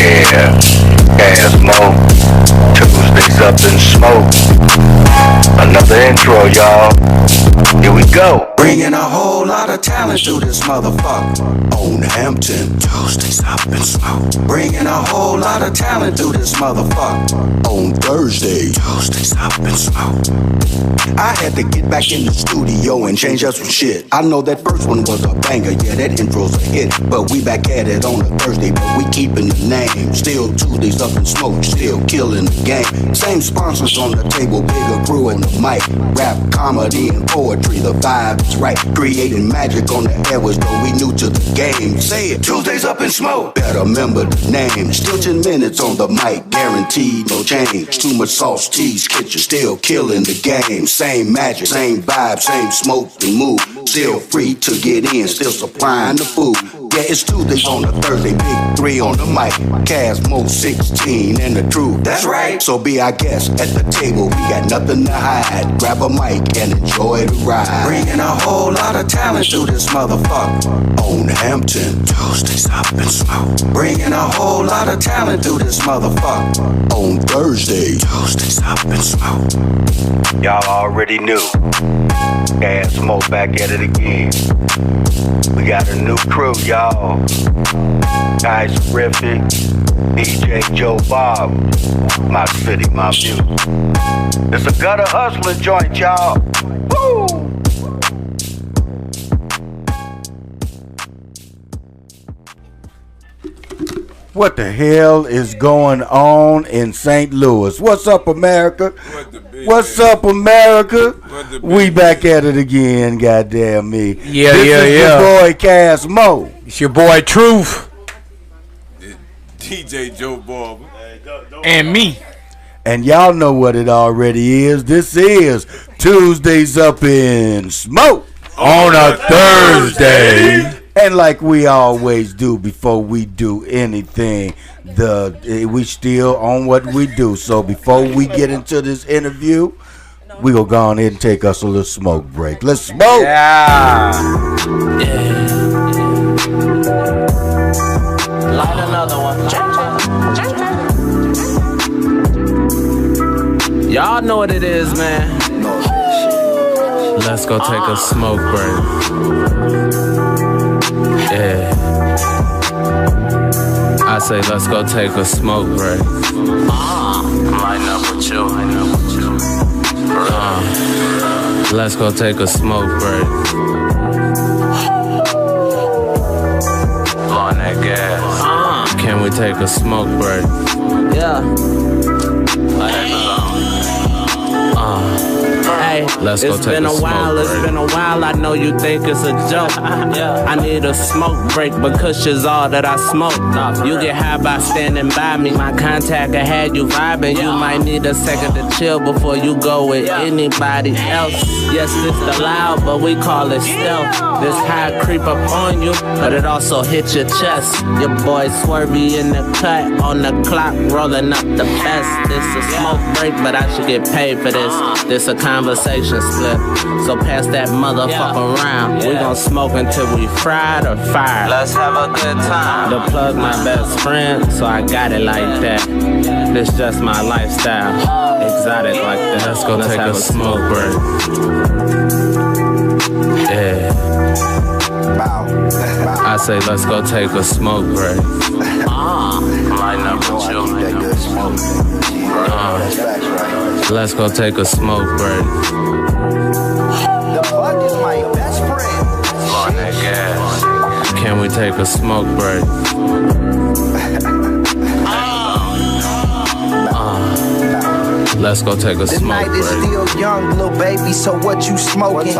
Yeah, Casmo, Tuesdays Up in Smoke. Another intro, y'all. Here we go. Bringing a whole lot of talent to this motherfucker. On Hampton, Tuesdays Up in Smoke. Bringing a whole lot of talent to this motherfucker. On Thursday, Tuesdays Up in Smoke. I had to get back in the studio and change up some shit. I know that first one was a banger, yeah, that intro's a hit. But we back at it on a Thursday, but we keeping the name. Still Tuesdays Up in Smoke, still killing the game. Same sponsors on the table, bigger crew in the mic. Rap, comedy, and poetry, the vibe is right. Creating magic on the airways, though we new to the game. Say it, Tuesdays Up in Smoke. Better remember the name. Still 10 minutes on the mic, guaranteed no change. Too much sauce, tease, kitchen, still killing the game. Same magic, same vibe, same smoke and move. Still free to get in, still supplying the food. Yeah, it's Tuesdays on a Thursday, big 3 on the mic. Casmo 16 and the truth. That's right. So be our guest at the table. We got nothing to hide. Grab a mic and enjoy the ride. Bringing a whole lot of talent to this motherfucker. On Hampton, Tuesdays Up in Smoke. Bringing a whole lot of talent to this motherfucker. On Thursday, Tuesdays Up in Smoke. Y'all already knew. Casmo back at it again. We got a new crew, y'all. Guys Terrific, DJ Joe Bob, my city, my view. It's a gutter hustling joint, y'all. Woo! What the hell is going on in St. Louis? What's up, America? What's up, America? We back at it again, goddamn me. Yeah, this is your boy Casmo. It's your boy Truth. DJ Joe Bob. And me. And y'all know what it already is. This is Tuesdays Up in Smoke On a Thursday. And like we always do before we do anything, we still on what we do. So before we get into this interview, we gonna go on in and take us a little smoke break. Let's smoke. Yeah. Light another one. Y'all know what it is, man. Let's go take a smoke break. Yeah. I say let's go take a smoke break. Line up with you. Let's go take a smoke break. On that gas. Can we take a smoke break? Yeah. Hey, let's go take a smoke break. It's been a while, I know you think it's a joke. I need a smoke break because she's all that I smoke. You get high by standing by me. My contact I had you vibing. You might need a second to chill before you go with anybody else. Yes, it's the loud, but we call it stealth. This high creep up on you, but it also hits your chest. Your boy Swervy in the cut, on the clock, rolling up the best. This a smoke break, but I should get paid for this. This a conversation slip, so pass that motherfucker around. We gon' smoke until we fried or fired. Let's have a good time. The plug my best friend, so I got it like that. This just my lifestyle, exotic like that. Let's go take a smoke break. Yeah. I say let's go take a smoke break. Line up with you. Let's go take a smoke break. The fuck is my best friend? On that gas. Can we take a smoke break? Let's go take a the smoke night break. is still young, little baby, so what you smoking?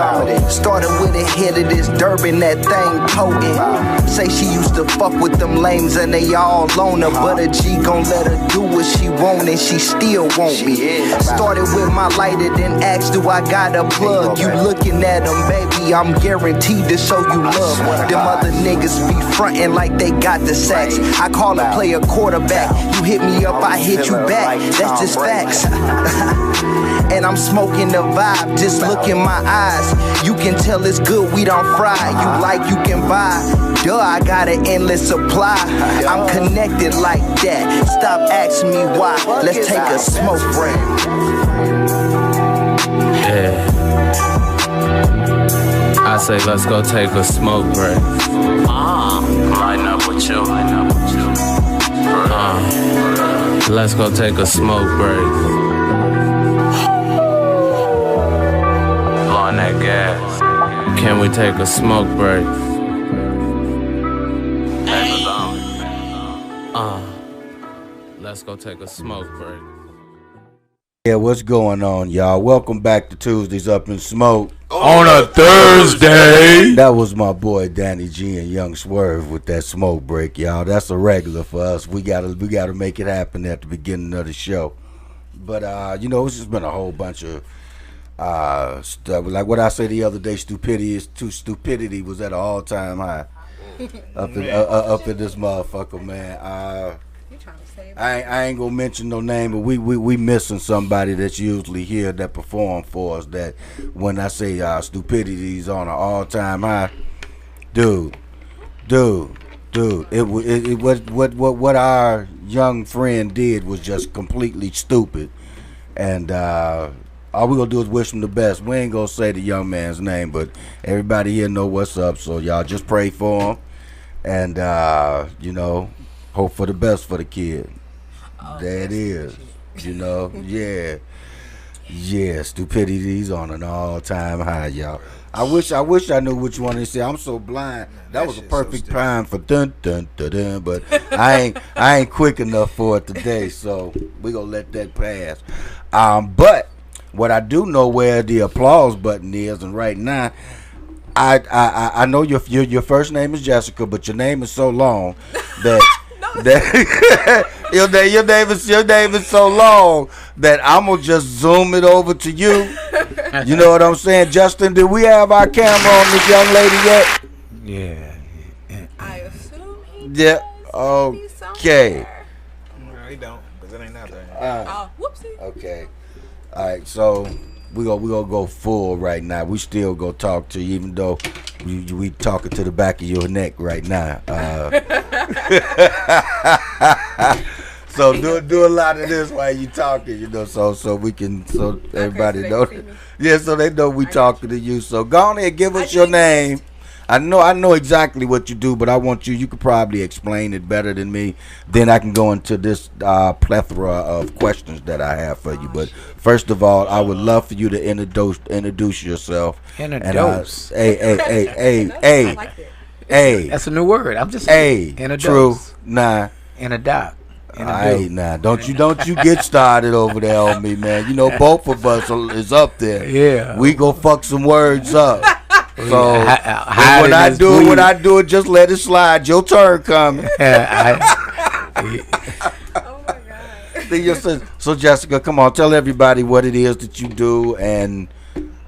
Started with a hit of this Durban, that thing potent. Say she used to fuck with them lames and they all on her, but a G gon' let her do what she want and she still want me. Started with my lighter, then asked, do I got a plug? You looking at them, baby, I'm guaranteed to show you love. Them other niggas be frontin' like they got the sacks. I call a player quarterback. You hit me up, I hit you back. That's just facts. and I'm smoking the vibe. Just look in my eyes. You can tell it's good, we don't fry. You like, you can buy. Duh, I got an endless supply. I'm connected like that. Stop asking me why. Let's take a smoke break. Yeah. I say let's go take a smoke break. Line up with you. Let's go take a smoke break. On that gas. Can we take a smoke break? Let's go take a smoke break. Yeah, what's going on, y'all? Welcome back to Tuesdays Up in Smoke. On a Thursday. That was my boy Danny G and Young Swerve with that smoke break, y'all. That's a regular for us. We gotta make it happen at the beginning of the show. But it's just been a whole bunch of stuff. Like what I said the other day, stupidity was at an all-time high up in this motherfucker, man. I ain't gonna mention no name, but we missing somebody that's usually here that perform for us. That when I say stupidity's on an all-time high, dude, it was what our young friend did was just completely stupid, and all we gonna do is wish him the best. We ain't gonna say the young man's name, but everybody here know what's up. So y'all just pray for him, and hope for the best for the kid. There it is. Yeah, stupidity's on an all-time high, y'all. I wish I knew which one to say. I'm so blind. That was a perfect time for dun dun dun dun, but I ain't quick enough for it today, so we gonna let that pass. But what I do know where the applause button is, and right now, I know your first name is Jessica, but your name is so long that. Your name is so long that I'm gonna just zoom it over to you. You know what I'm saying, Justin? Did we have our camera on this young lady yet? Yeah. I assume he does. Yeah. Okay. No, he don't, because it ain't out there. Whoopsie. Okay. All right. So we gonna go full right now. We still gonna talk to you, even though we talking to the back of your neck right now. So do a lot of this while you talking, so we can, so everybody know. Yeah, so they know we talking to you. So go on ahead, give us your name. I know exactly what you do, but I want you could probably explain it better than me. Then I can go into this plethora of questions that I have for you. But first of all, I would love for you to introduce yourself. Introduce. Hey. That's a new word. I'm just saying. True. Nah. In a doc. Hey, nah. Don't you get started over there on me, man. Both of us is up there. Yeah. We go fuck some words up. So when I do it, just let it slide. Your turn coming. Oh my God. So Jessica, come on, tell everybody what it is that you do and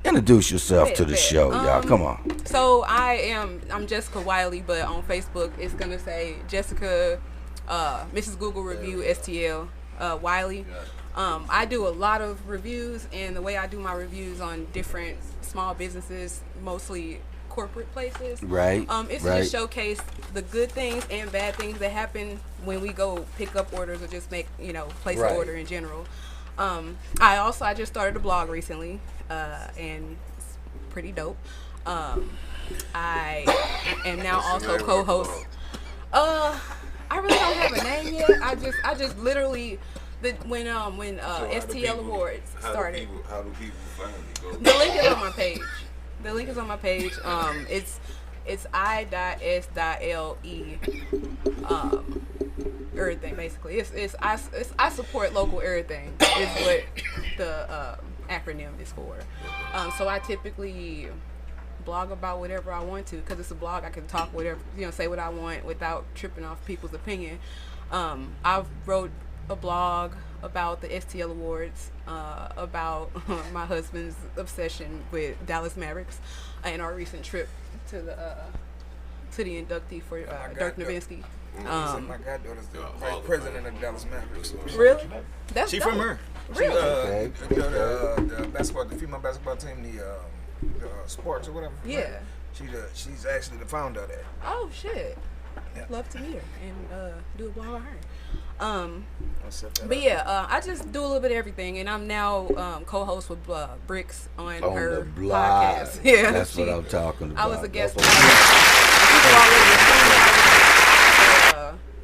introduce yourself to the show, y'all. Come on. So I'm Jessica Wiley, but on Facebook it's gonna say Jessica Mrs. Google Review STL Wiley. I do a lot of reviews, and the way I do my reviews on different small businesses, mostly corporate places. Right. It's to just showcase the good things and bad things that happen when we go pick up orders or just make, place an order in general. I just started a blog recently, and it's pretty dope. I am now also co-host. I really don't have a name yet. I just literally when STL Awards started. How do people find it? The link is on my page. It's I.S.L.E. Everything basically. I support local everything is what the acronym is for. So I typically blog about whatever I want to, because it's a blog. I can talk whatever, say what I want without tripping off people's opinion. I've wrote a blog about the STL Awards, about my husband's obsession with Dallas Mavericks, and our recent trip to the inductee for Dirk Nowitzki. My goddaughter's the vice president of Dallas Mavericks. Really? That's She dope. from her. Really? The basketball, the female basketball team, the sports or whatever. Yeah. Right? She's actually the founder of that. Oh shit. Yeah. Love to meet her and do a blog on her. But yeah, I just do a little bit of everything, and I'm now co-host with Bricks on her the blog. podcast. Yeah, that's what I'm talking about. I was a guest.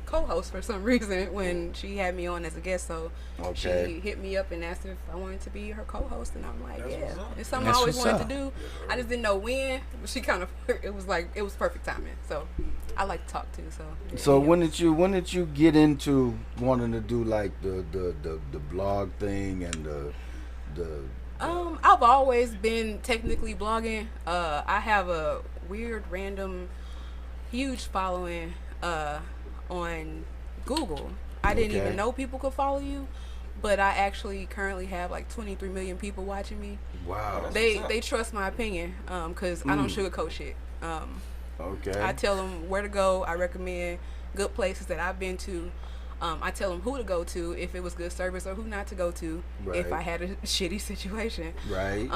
Co-host for some reason when she had me on as a guest, so she hit me up and asked if I wanted to be her co-host, and I'm like, yeah, it's something I always wanted to do. I just didn't know when, but she kind of, it was perfect timing. So I like to talk too. So when did you get into wanting to do like the blog thing and the I've always been technically blogging. I have a weird, random, huge following on Google. I didn't even know people could follow you, but I actually currently have like 23 million people watching me. Wow. They trust my opinion because I don't sugarcoat shit. I tell them where to go. I recommend good places that I've been to. I tell them who to go to if it was good service or who not to go to if I had a shitty situation. Right.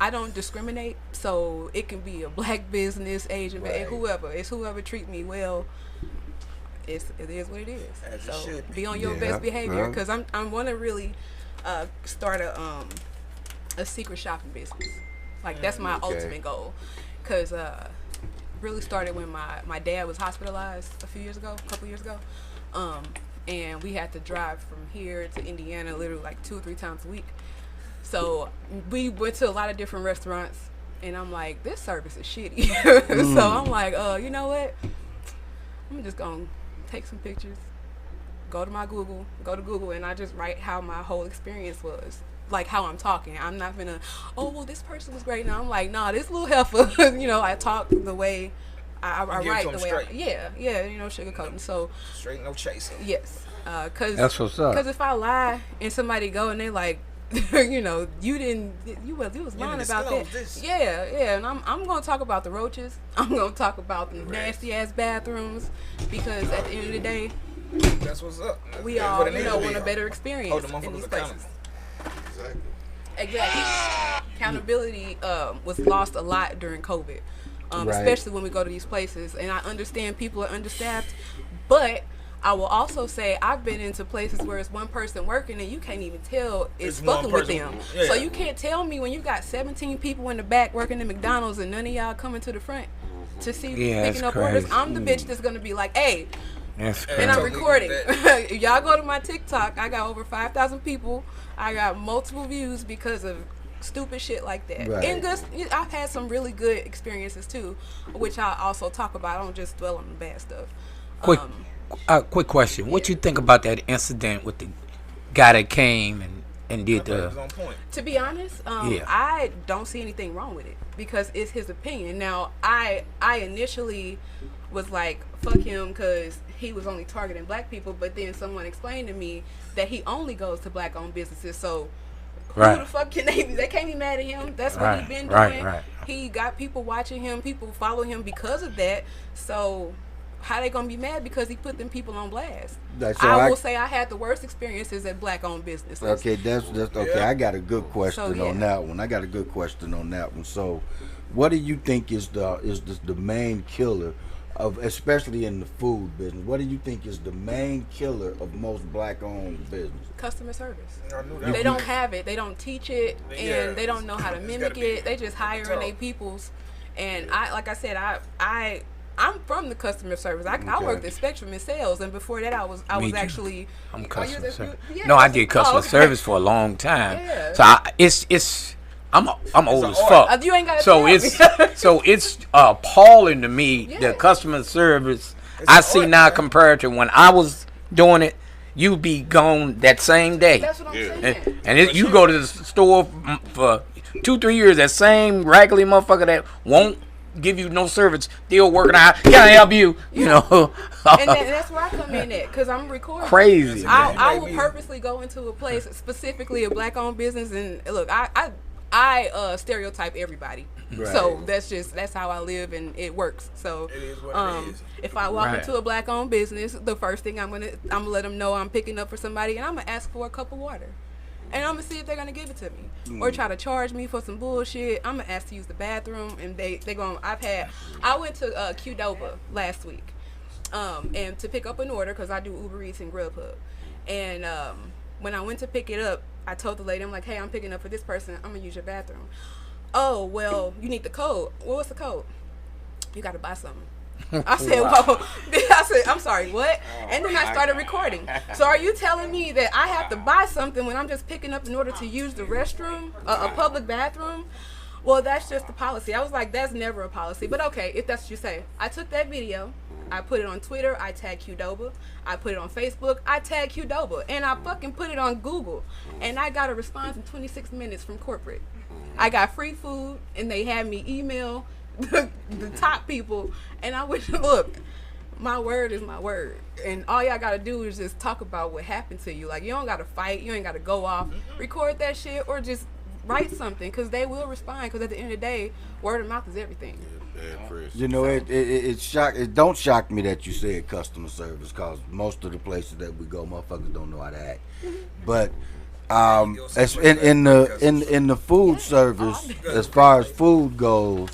I don't discriminate, so it can be a black business, Asian, whoever. It's whoever treat me well. It is what it is. As so it should be on your best behavior, because I want to really start a secret shopping business. Like that's my ultimate goal, because really started when my dad was hospitalized a couple years ago, and we had to drive from here to Indiana literally like 2 or 3 times a week. So we went to a lot of different restaurants, and I'm like, this service is shitty. So I'm like, you know what? I'm just gonna take some pictures, go to Google, and I just write how my whole experience was, like how I'm talking. I'm not gonna, this person was great. Now I'm like, nah, this little heifer. I talk the way I write the way. Sugarcoating. So straight, no chasing. Yes, because that's what's up. Because if I lie and somebody go and they like, you was lying about that. This. Yeah, and I'm gonna talk about the roaches. I'm gonna talk about the nasty ass bathrooms, because at the end of the day, that's what's up. We all want a better experience in these places. Exactly. Accountability was lost a lot during COVID, especially when we go to these places. And I understand people are understaffed, but I will also say I've been into places where it's one person working and you can't even tell it's fucking with them. Yeah. So you can't tell me when you got 17 people in the back working at McDonald's and none of y'all coming to the front to see picking up orders. I'm the bitch that's gonna be like, hey, and I'm recording. Y'all go to my TikTok. I got over 5,000 people. I got multiple views because of stupid shit like that. Right. And I've had some really good experiences too, which I also talk about. I don't just dwell on the bad stuff. Quick question. What you think about that incident with the guy that came and did the... To be honest, I don't see anything wrong with it because it's his opinion. Now, I initially was like, fuck him, because he was only targeting black people, but then someone explained to me that he only goes to black-owned businesses, so who the fuck can they can't be mad at him. That's what he's been doing. He got people watching him, people follow him because of that, so... How they gonna be mad because he put them people on blast? I will say I had the worst experiences at black-owned businesses. Okay, that's okay. Yeah. I got a good question on that one. So, what do you think is the main killer of, especially in the food business? What do you think is the main killer of most black-owned businesses? Customer service. They don't have it. They don't teach it, and they don't know how to mimic it. They just hiring their peoples. And I'm from the customer service. I worked at Spectrum in sales, and before that, I was actually. I'm customer service. No, I did customer service for a long time. Yeah. So I'm old as fuck. You ain't got it's appalling to me the customer service I see now compared to when I was doing it. You be gone that same day. That's what I'm saying. And you go to the store for 2-3 years. That same raggedy motherfucker that won't give you no service, still working out. Can I help you? You know. And that's where I come in at, because I'm recording. Crazy. I will purposely go into a place, specifically a black-owned business, and look, I I stereotype everybody. Right. So that's how I live, and it works. So It is what it is. if I walk Right. into a black-owned business, the first thing I'm gonna let them know I'm picking up for somebody, and I'm gonna ask for a cup of water, and I'm gonna see if they're gonna give it to me or try to charge me for some bullshit. I'm gonna ask to use the bathroom, and they going. I went to Qdoba last week, and to pick up an order because I do Uber Eats and Grubhub, and when I went to pick it up, I told the lady, I'm like, hey, I'm picking up for this person. I'm gonna use your bathroom. Oh, well, you need the code. Well, what's the code? You got to buy something. I said, well, I said, I'm sorry, what? And then I started recording. So are you telling me that I have to buy something when I'm just picking up in order to use the restroom, a public bathroom? Well, that's just the policy. I was like, that's never a policy. But okay, if that's what you say. I took that video. I put it on Twitter. I tagged Qdoba. I put it on Facebook. I tagged Qdoba. And I fucking put it on Google. And I got a response in 26 minutes from corporate. I got free food, and they had me email the top people. And I wish, look, my word is my word. And all y'all got to do is just talk about what happened to you. Like, you don't got to fight. You ain't got to go off. Record that shit or just write something, because they will respond, because at the end of the day, word of mouth is everything. You know, it don't shock me that you said customer service, because most of the places that we go, motherfuckers don't know how to act. But as in the food service, as far as food goes,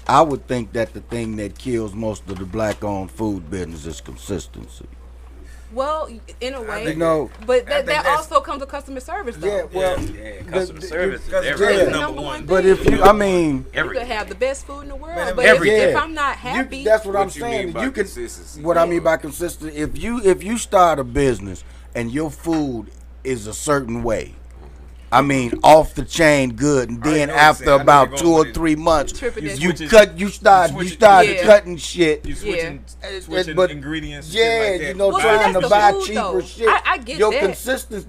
I would think that the thing that kills most of the black-owned food business is consistency. Well, in a way, You know, but that also comes with customer service, though. yeah, well, customer service is Customer everything. service That's number number one. but if you, I mean, You could have the best food in the world, Man, but if I'm not happy, that's what I'm What you mean saying. by You can. consistency? What I mean by consistency, if you start a business and your food is a certain way, I mean, off the chain good, and then know after what you're saying. I know about you're 2 going or with it. 3 months, Tripping it. you start Yeah. cutting shit. You switching But ingredients. yeah, shit like that. you know, Well, trying that's to the buy food, cheaper though. shit. I get your that. consistency,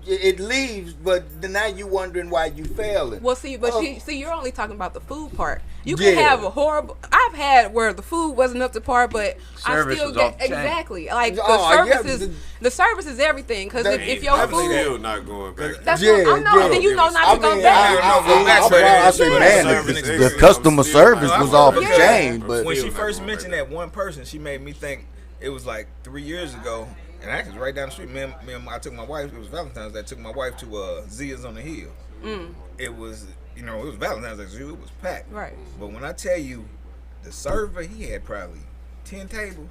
it leaves, but now you wondering why you failing. well, see, but you're only talking about the food part. You Yeah. can have a horrible. I've had where the food wasn't up to par, but Service I still was get off the chain. exactly like the Oh, yeah, services. The service is everything, because if your I'm food, still not going back. that's Yeah, what I know. yeah. Then you know not to go I back. I say, man, the customer service was off the Yeah. chain, but when she Still first not going mentioned back. that one person, she made me think it was like 3 years ago, and actually right down the street. I took my wife. It was Valentine's Day. I took my wife to Zia's on the Hill. It was, it was Valentine's Day, so it was packed. Right. But when I tell you, the server, he had probably 10 tables.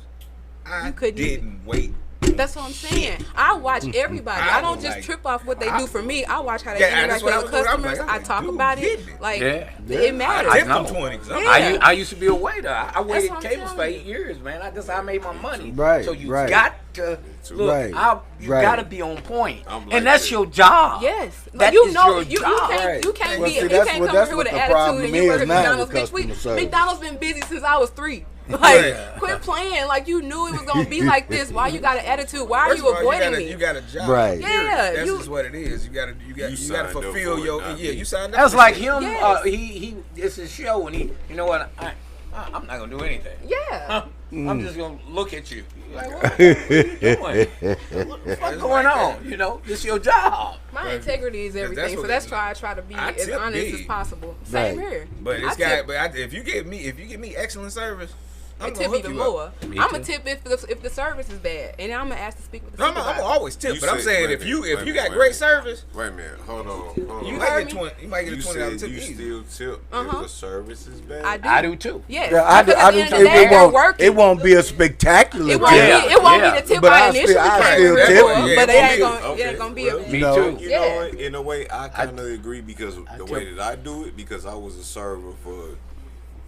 I You couldn't didn't wait. That's what I'm saying. I watch everybody. I don't was just like, trip off what they do for me. I watch how they Yeah, that's interact what I with was doing. I was customers. like, I talk dude, about get it. me. Like, Yeah. it matters. Tip know. them 20. Yeah. I used to be a waiter. I waited what I'm tables for telling 8 years, man. That's how I made my money. Right, So you right. got to look. Right, You right. got to be on point, I'm like and that's that. your job. Yes, That like, you is know, your you job. can't you can't Well, be see, you that's can't what- come that's over here with what an the problem attitude and you work is at now McDonald's. with Bitch, customer service. McDonald's been busy since I was 3. Like, quit playing. Like, you knew it was gonna be like this. Why you got an attitude? Why are First you of all, avoiding me? You got a job. Right. Yeah, That's you- just what it is. You gotta signed up fulfill for it, your not yeah. me. You signed up. That's for like shit. him. Yes. He it's his show, and he. You know what? I'm not gonna do anything. Yeah. I'm just gonna look at you. Like, what are you doing? What the fuck going on? You know, it's your job. My integrity is everything, so what that's it why I try to be I as tip honest as big. possible. Same Right. here. But I it's tip- got. If you give me excellent service, I'm I gonna tip hook even you up. more. I'm gonna tip if the service is bad, and I'm gonna ask to speak with the No, I'm supervisor. always tip, You but I'm said- saying wait a if you minute, got wait a great minute. service, Wait a minute, hold on. you heard might get me? 20. You might get a You $20 said tip you easy. still tip Uh-huh. if the service is bad? I do too. Yes. Yeah, I do. Because at the end of the day, It they're won't. working. It won't be a spectacular. It won't Yeah. be. It won't Yeah. be the tip But I I initially still came tip here you. for, Yeah, but it they ain't won't gonna. be- It ain't gonna be a. Well, Me No. too. You Yeah. know what? In a way, I kind of agree because the way tip. that I do it, because I was a server for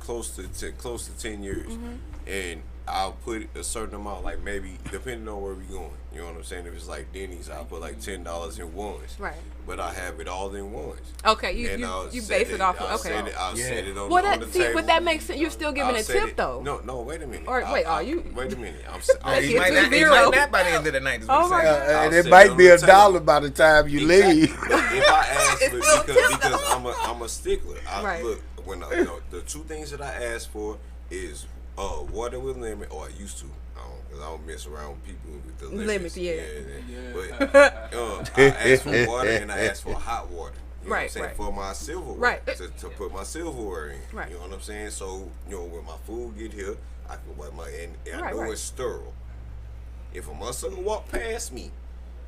close to 10 years, and I'll put a certain amount, like maybe depending on where we going. You know what I'm saying? If it's like Denny's, I'll put like $10 in ones. Right. But I have it all in ones. Okay, And I'll you set base it off of I'll okay. set it, I'll set it on, Well, on the that see, table. but that makes sense. You're still giving I'll a set tip it- though. No, wait a minute. Or wait, are you? Wait a minute. Let's He get might to not. He zero. might not by the end of the night. Is what Oh I'm my saying. God. And I'll it set might on be the $1 by the time you leave. But if I ask It's for, still because tip, I'm a stickler. Right. Look, when the two things that I ask for is water with lemon, or I used to. Because I don't mess around with people with the limits. Limits, yeah. But I ask for water and I ask for hot water. You know what I'm saying? For my silverware. Right. To put my silverware in. Right. You know what I'm saying? So, when my food get here, I can wipe my and I know it's sterile. If a motherfucker walk past me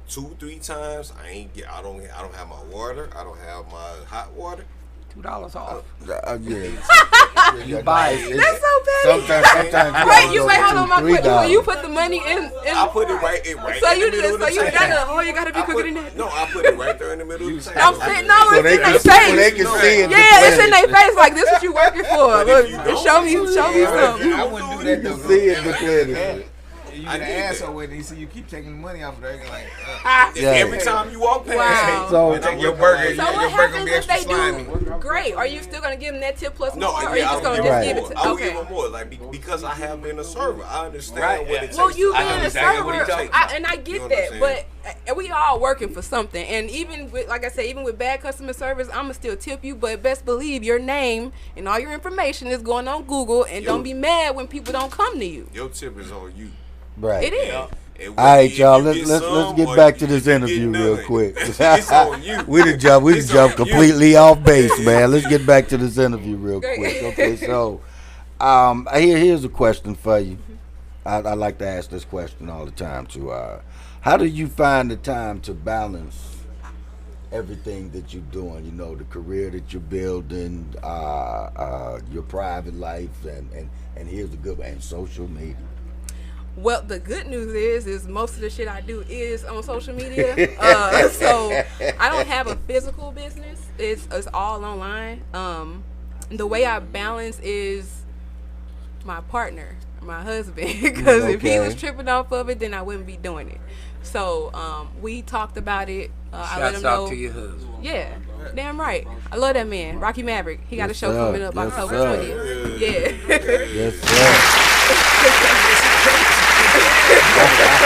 2-3 times, I don't have my water, I don't have my hot water. $2 off. You buy it. That's so bad. Sometimes. Wait, you wait. Hold on, my question. You put the money in. I put it right. So in you the middle of the tank. you gotta be quicker than that. No, I put it right there in the middle of the tank. I'm sitting over So they it's in their can face. so they can see it. Yeah, it's in their face. Like this, what you working for? Look, show me something. I wouldn't do that though. See it declared. You get an asshole with it. You see, you keep taking the money off of there. Like, every time you walk past, So your burger. So what happens if they do great? Are you still gonna give them that tip plus more? No, Or are you just gonna Right. give it to? I would give them more, because I have been a server. I understand what it takes. Well, you I being know a exactly what server, it takes. and I You get know that, what I'm but we all working for something. And even with, like I said, even with bad customer service, I'ma still tip you. But best believe your name and all your information is going on Google, and don't be mad when people don't come to you. Your tip is on you. right. It is. And All right, y'all. you Let's get or back to you this get interview real none. quick. It's on you. We done jumped It's on you. completely off base, man. Let's get back to this interview real quick. Okay, so here's a question for you. I like to ask this question all the time too. How do you find the time to balance everything that you're doing? You know, the career that you're building, your private life, and here's the good one, and social media. Well, the good news is most of the shit I do is on social media. So I don't have a physical business. It's all online. The way I balance is my partner, my husband, because if he was tripping off of it, then I wouldn't be doing it. So we talked about it. I let him know. Shouts out to your husband. Yeah, damn right. I love that man, Rocky Maverick. He got a show coming up October 20th. Yeah. Yes, sir.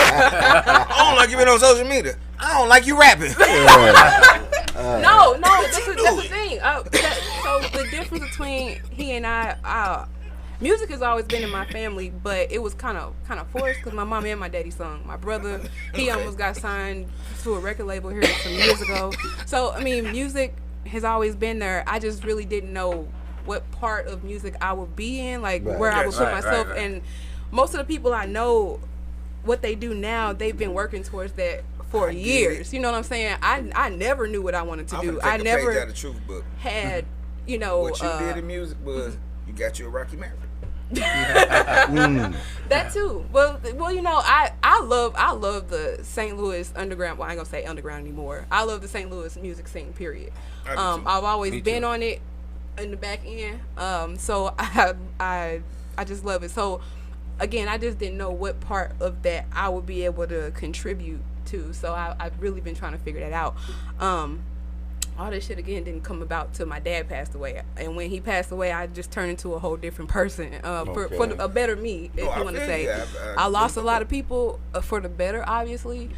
I don't like you being on social media. I don't like you rapping. No, that's the thing. So the difference between he and I, music has always been in my family, but it was kind of forced because my mom and my daddy sung. My brother, he almost got signed to a record label here some years ago. So I mean, music has always been there. I just really didn't know what part of music I would be in, like where I would put myself. And most of the people I know, what they do now, they've been working towards that for years. You know what I'm saying? I never knew what I wanted to do. I never page out of the truth book. had, What you did in music was you got you a Rocky Maverick. That too. Well, you know, I love the St. Louis underground. Well, I ain't gonna say underground anymore. I love the St. Louis music scene. Period. I've always been on it in the back end. So I just love it. So again, I just didn't know what part of that I would be able to contribute to. So I've really been trying to figure that out. All this shit again didn't come about till my dad passed away, and when he passed away, I just turned into a whole different person for a better me, if you want to say. I lost a lot of people for the better, obviously,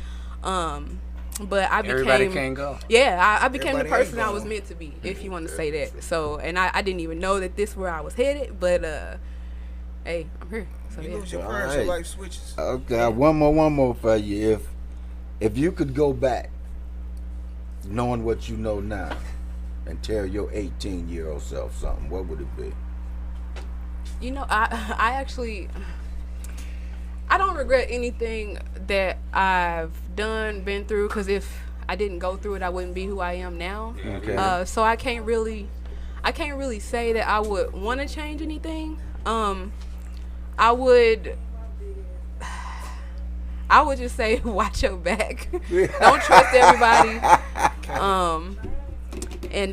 but I became. Everybody can't go. Yeah, I became the person I was meant to be, if you want to say that. So, and I didn't even know that this where I was headed, but hey, I'm here. So You yeah. lose your parents, your life switches. Okay, one more for you. If you could go back, knowing what you know now, and tell your 18-year-old self something, what would it be? You know, I actually, I don't regret anything that I've been through, because if I didn't go through it, I wouldn't be who I am now. Okay. So I can't really say that I would want to change anything. I would just say, watch your back. Don't trust everybody. And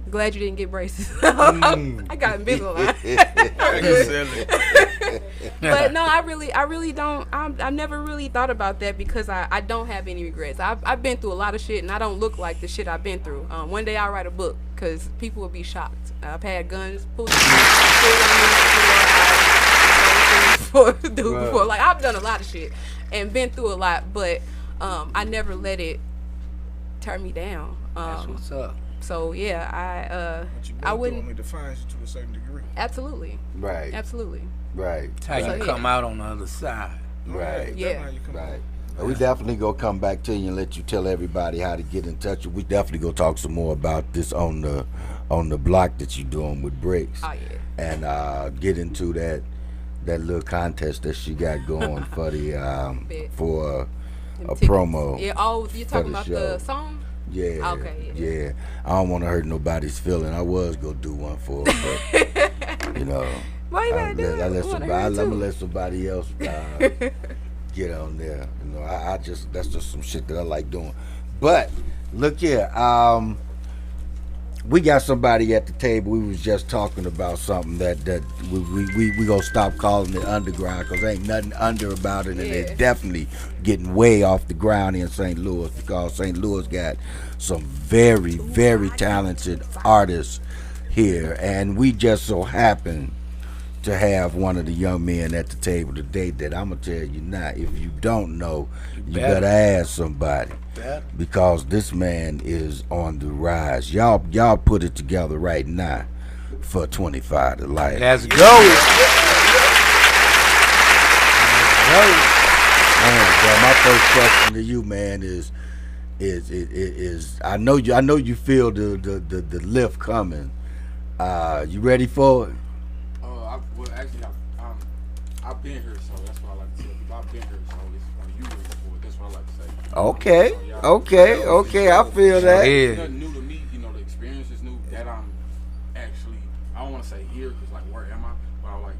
glad you didn't get braces. I got Invisalign. But no, I really don't. I've never really thought about that, because I don't have any regrets. I've been through a lot of shit, and I don't look like the shit I've been through. One day I'll write a book, because people will be shocked. I've had guns pulled on me before. Like, I've done a lot of shit and been through a lot, but I never let it turn me down. That's what's up. So yeah, I wouldn't. Only defines you to a certain degree. Absolutely. Right. Absolutely. Right. That's how you come out on the other side. Right. Yeah. Right. We definitely gonna come back to you and let you tell everybody how to get in touch. We definitely gonna talk some more about this on the block that you doing with Bricks. Oh yeah. And get into that little contest that she got going for the for a promo. Yeah. Oh, you're talking about show. the song? Yeah. Okay. Yeah. I don't want to hurt nobody's feeling. I was gonna do one for her, but you know. Why you gotta do it? I'm gonna let somebody else get on there. You know, I just that's just some shit that I like doing. But look here, we got somebody at the table. We was just talking about something that we gonna stop calling it underground because ain't nothing under about it, and it's definitely getting way off the ground in St. Louis because St. Louis got some very, very talented artists here, and we just so happen to have one of the young men at the table today that I'm gonna tell you now, if you don't know, you better ask somebody because this man is on the rise. Y'all put it together right now for 25tolife. Let's go. Man, my first question to you, man, is I know you feel the lift coming. You ready for it? Well, actually, I've been here, so that's what I like to tell people. I've been here, so it's when you ready for it. That's what I like to say. Okay. I feel that. It's nothing new to me. You know, the experience is new. That I'm actually, I don't want to say here, because like, where am I? But I like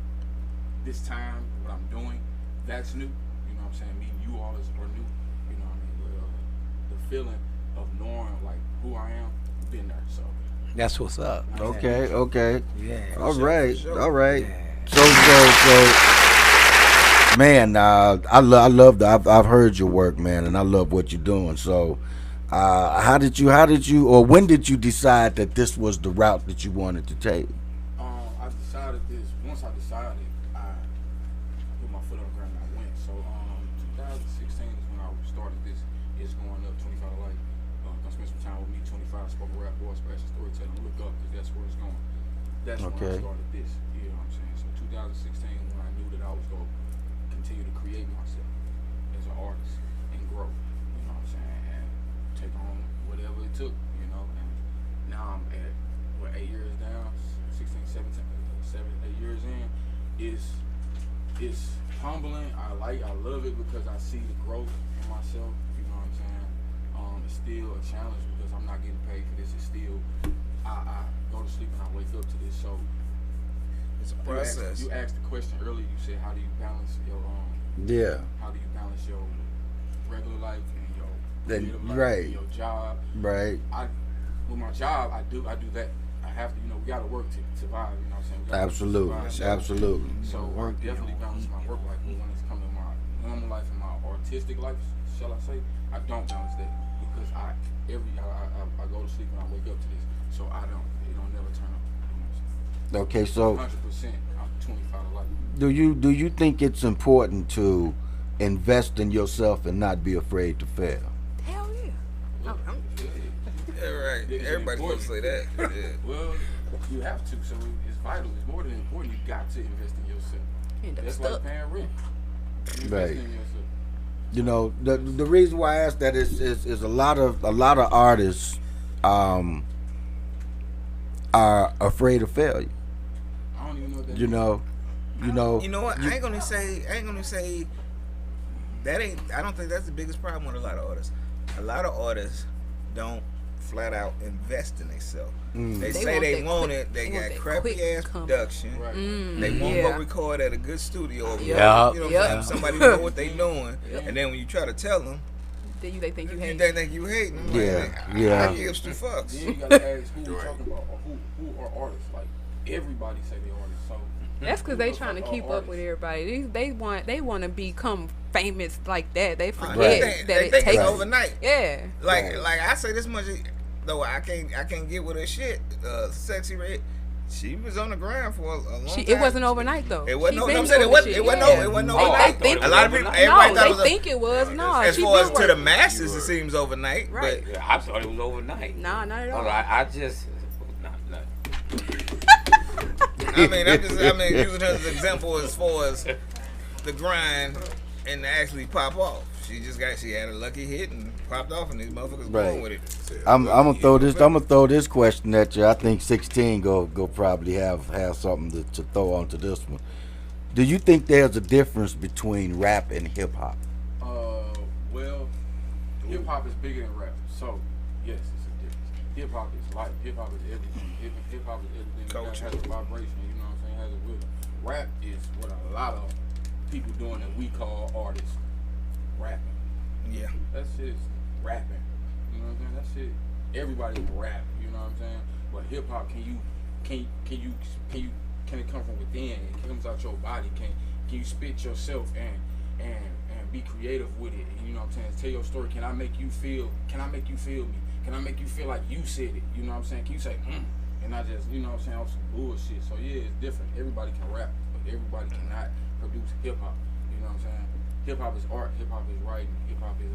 this time, what I'm doing, that's new. You know what I'm saying? Meeting you all is new. You know what I mean? But, the feeling of knowing like who I am, been there. So. That's what's up. Okay. Yeah. All right. Yeah. So, man, I love that. I've heard your work, man, and I love what you're doing. So, how did you, or when did you decide that this was the route that you wanted to take? I decided this. Once I decided, I put my foot on the ground and I went. So, 2016 is when I started this. It's going up 25tolife. Gonna spend some time with me, 25 spoken rap, boys, fashion, storytelling. Look up, because that's where it's going. That's when I started this. You know what I'm saying? So 2016, when I knew that I was going to continue to create myself as an artist and grow. You know what I'm saying? And take on whatever it took. You know. And now I'm at 8 years down, 16, 17, 7, 8 years in. It's humbling. I love it because I see the growth in myself. You know what I'm saying? It's still a challenge because I'm not getting paid for this. It's still, I go to sleep and I wake up to this. So it's a process. You asked the question earlier. You said, how do you balance your How do you balance your regular life and your life and your job? Right. With my job, I do that. I have to. You know, we got to work to survive. You know what I'm saying? Absolutely. So I definitely balance my work life, but when it's come to my normal life and my artistic life, shall I say, I don't balance that. Because I go to sleep and I wake up to this, so it don't never turn up. Okay, so 100%, I'm 25tolife. Do you think it's important to invest in yourself and not be afraid to fail? Hell yeah. Yeah, right. Everybody's gonna say that. Yeah. Well, you have to. So it's vital. It's more than important. You got to invest in yourself. That's like paying rent. Right. In yourself. You know, the reason why I ask that is a lot of artists are afraid of failure. I don't even know what that You know. You know what? I ain't gonna say that ain't. I don't think that's the biggest problem with a lot of artists. A lot of artists don't flat out invest in themselves. They say they want it. They got crappy ass production. Right. They won't go record at a good studio. You know what I'm saying? Somebody know what they doing. And then when you try to tell them, they think you hate. They think you hate them. I gives two fucks. Then you gotta ask who we're talking about, or who are artists. Like everybody say they're artists. So that's because they trying to keep up with everybody. They want to become famous like that. They forget that it takes overnight. Yeah. Like I say this much. Though I can't get with her shit. Sexy Red, she was on the ground for a long time. It wasn't overnight though. It wasn't. I'm saying it wasn't overnight. A lot of people. Everybody thought it was. They think it was. No, as far as to the masses, it seems overnight. Right. But I thought it was overnight. Nah, not at all. I just. I mean, using her as an example as far as the grind and actually pop off. She had a lucky hit and popped off, and these motherfuckers Right. going with it. I'm gonna throw this question at you. I think 16 go probably have something to throw onto this one. Do you think there's a difference between rap and hip hop? Well, hip hop is bigger than rap, so yes, it's a difference. Hip hop is life. Hip hop is everything. Hip hop is everything. Culture. It has a vibration. You know what I'm saying? It has a rhythm. Rap is what a lot of people doing that we call artists rapping. Yeah. That shit is rapping. You know what I'm saying? That shit, everybody can rap. You know what I'm saying? But hip hop, can it come from within? It comes out your body. Can you spit yourself and be creative with it? You know what I'm saying? Tell your story. Can I make you feel? Can I make you feel me? Can I make you feel like you said it? You know what I'm saying? Can you say and not just, you know what I'm saying, off some bullshit? So yeah, it's different. Everybody can rap, but everybody cannot produce hip hop. You know what I'm saying? Hip hop is art. Hip hop is writing. Hip hop is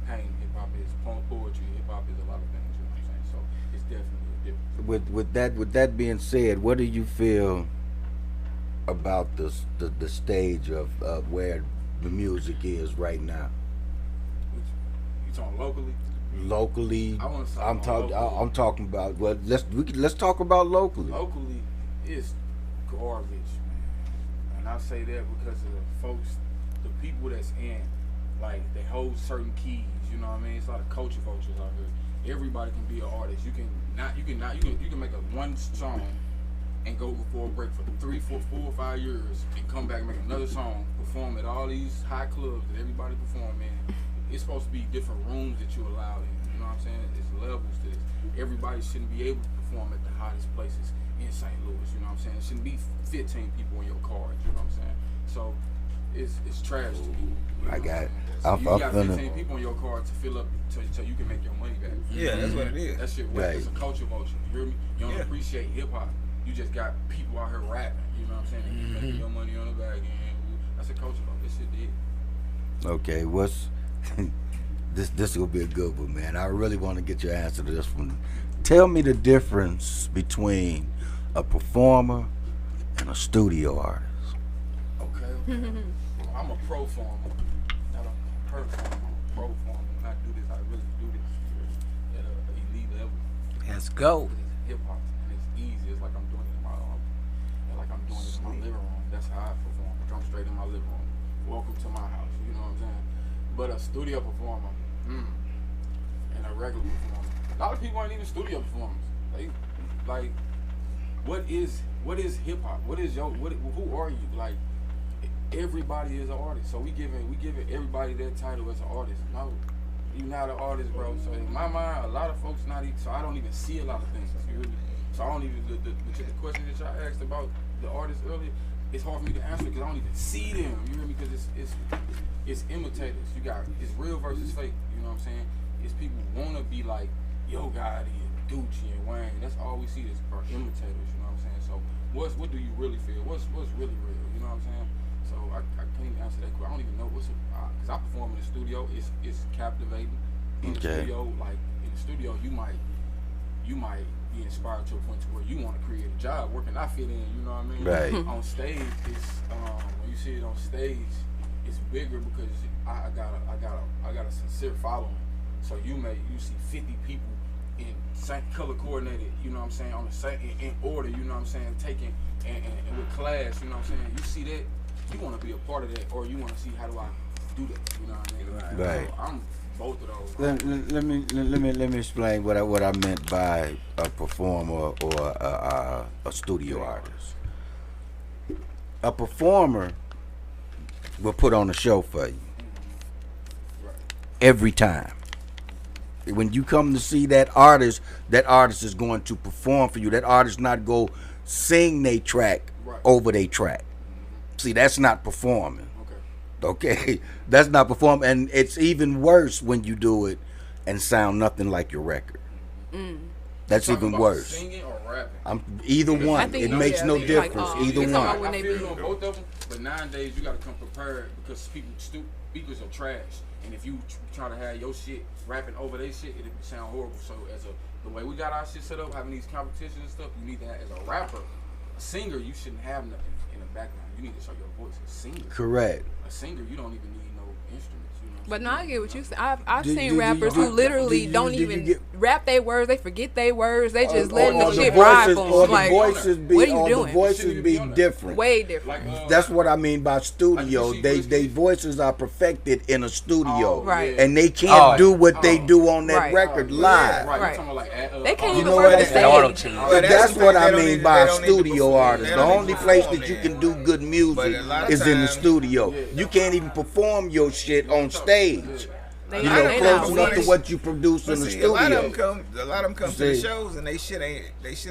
painting. Hip hop is poetry. Hip hop is a lot of things. You know what I'm saying? So it's definitely a difference. With that being said, what do you feel about the stage of where the music is right now? You talking locally? Locally, I'm talking about. Well, let's talk about locally. Locally, it's garbage, man. And I say that because of the folks, the people that's in, like, they hold certain keys. You know what I mean? It's a lot of culture vultures out here. Everybody can be an artist. You can make a one song and go for a break for 3, 4, 4 or 5 years and come back and make another song, perform at all these high clubs that everybody perform in. It's supposed to be different rooms that you allow in. You know what I'm saying? There's levels to this. Everybody shouldn't be able to perform at the hottest places in St. Louis. You know what I'm saying? It shouldn't be 15 people in your car. You know what I'm saying? So it's trash to me. I got it. So you got 15 people in your car to fill up so you can make your money back. Yeah, that's what it is. That shit Right. It's a culture motion. You hear me? You don't appreciate hip hop. You just got people out here rapping. You know what I'm saying? And you making your money on the back end. That's a culture motion. This shit did. Okay, this will be a good one, man. I really want to get your answer to this one. Tell me the difference between a performer and a studio artist. Okay. I'm a performer, not a performer. I'm a performer. When I do this, I really do this at an elite level. Let's go. It's hip hop, and it's easy. It's like I'm doing it in my living room. That's how I perform. I come straight in my living room. Welcome to my house. You know what I'm saying? But a studio performer, and a regular performer. A lot of people ain't even studio performers. Like, what is hip hop? Who are you? Like, everybody is an artist. So we giving everybody that title as an artist. No, you're not an artist, bro. So in my mind, a lot of folks not even. So I don't even see a lot of things. You hear me? So I don't even the question that y'all asked about the artists earlier. It's hard for me to answer because I don't even see them. You hear me? Because it's imitators. It's real versus fake. You know what I'm saying? It's people who wanna be like Yo Gotti and Gucci and Wayne. That's all we see are imitators. You know what I'm saying? So what do you really feel? What's really real? You know what I'm saying? So I can't even answer that question. I don't even know because I perform in the studio. It's captivating. In the studio, you might be inspired to a point to where you want to create a job. Where can I fit in? You know what I mean? Right. On stage, it's when you see it on stage, it's bigger because I got a sincere following. So you see 50 people in same color coordinated. You know what I'm saying? On the same in order. You know what I'm saying? Taking and with class. You know what I'm saying? You see that, you want to be a part of that, or you want to see how do I do that? You know what I mean? Right. So I'm both of those. Let me explain what I meant by a performer or a studio artist. A performer will put on a show for you every time. When you come to see that artist is going to perform for you. That artist not go sing they track over they track. See, that's not performing. Okay, that's not performing, and it's even worse when you do it and sound nothing like your record. That's even worse. Singing or rapping? Either one. It makes no difference. Either one. I feel you on both of them, but nowadays you gotta come prepared because speakers are trash, and if you try to have your shit rapping over their shit, it'll sound horrible. So the way we got our shit set up, having these competitions and stuff, you need to have, as a rapper, a singer, you shouldn't have nothing. in the background. You need to show your voice. A singer. Correct. A singer, you don't even need no instruments. You know. But no, I get what you say. I've Did- seen did you- rappers did- who literally did you- don't did you even get- rap their words. They forget their words. They just Or letting the the shit ride voices, for or them. the Like, voices be, what are you or doing? the voices be different. Way different. Like, That's what I mean by studio. Like, They voices are perfected in a studio, Right. and they can't do what they do on that Right. record Right. live. Right. Right. You're talking about like, They can't You even know work what? the That's auto stage. But that's what I mean by a studio artist. they The don't need only to place perform that you there. can do good But music a lot of is in the times- studio. You can't even perform your shit on stage. They, You know, they close not enough to with what you produce But in the see, a lot of them studio. come to the See. shows and they shit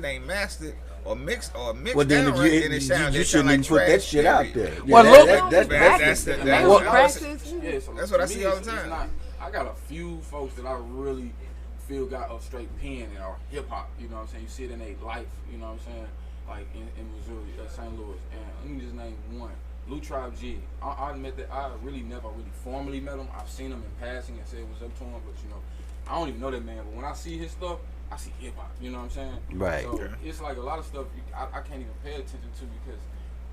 ain't mastered or mixed Well, then down if right, you and it you sound shouldn't like even put that trash, shit out period. there. Well, Yeah, look- that's That's They that's don't what I practice. Yeah, so That's what I to see me, all the it's time. not- I got a few folks that I really feel got a straight pen and are hip hop. You know what I'm saying? You see it in their life. You know what I'm saying? Like in Missouri, St. Louis, and let me just name one. Blue Tribe G. I admit that I really never really formally met him. I've seen him in passing and said what's up to him, but you know, I don't even know that man. But when I see his stuff, I see hip hop. You know what I'm saying? Right. So it's like a lot of stuff I can't even pay attention to because,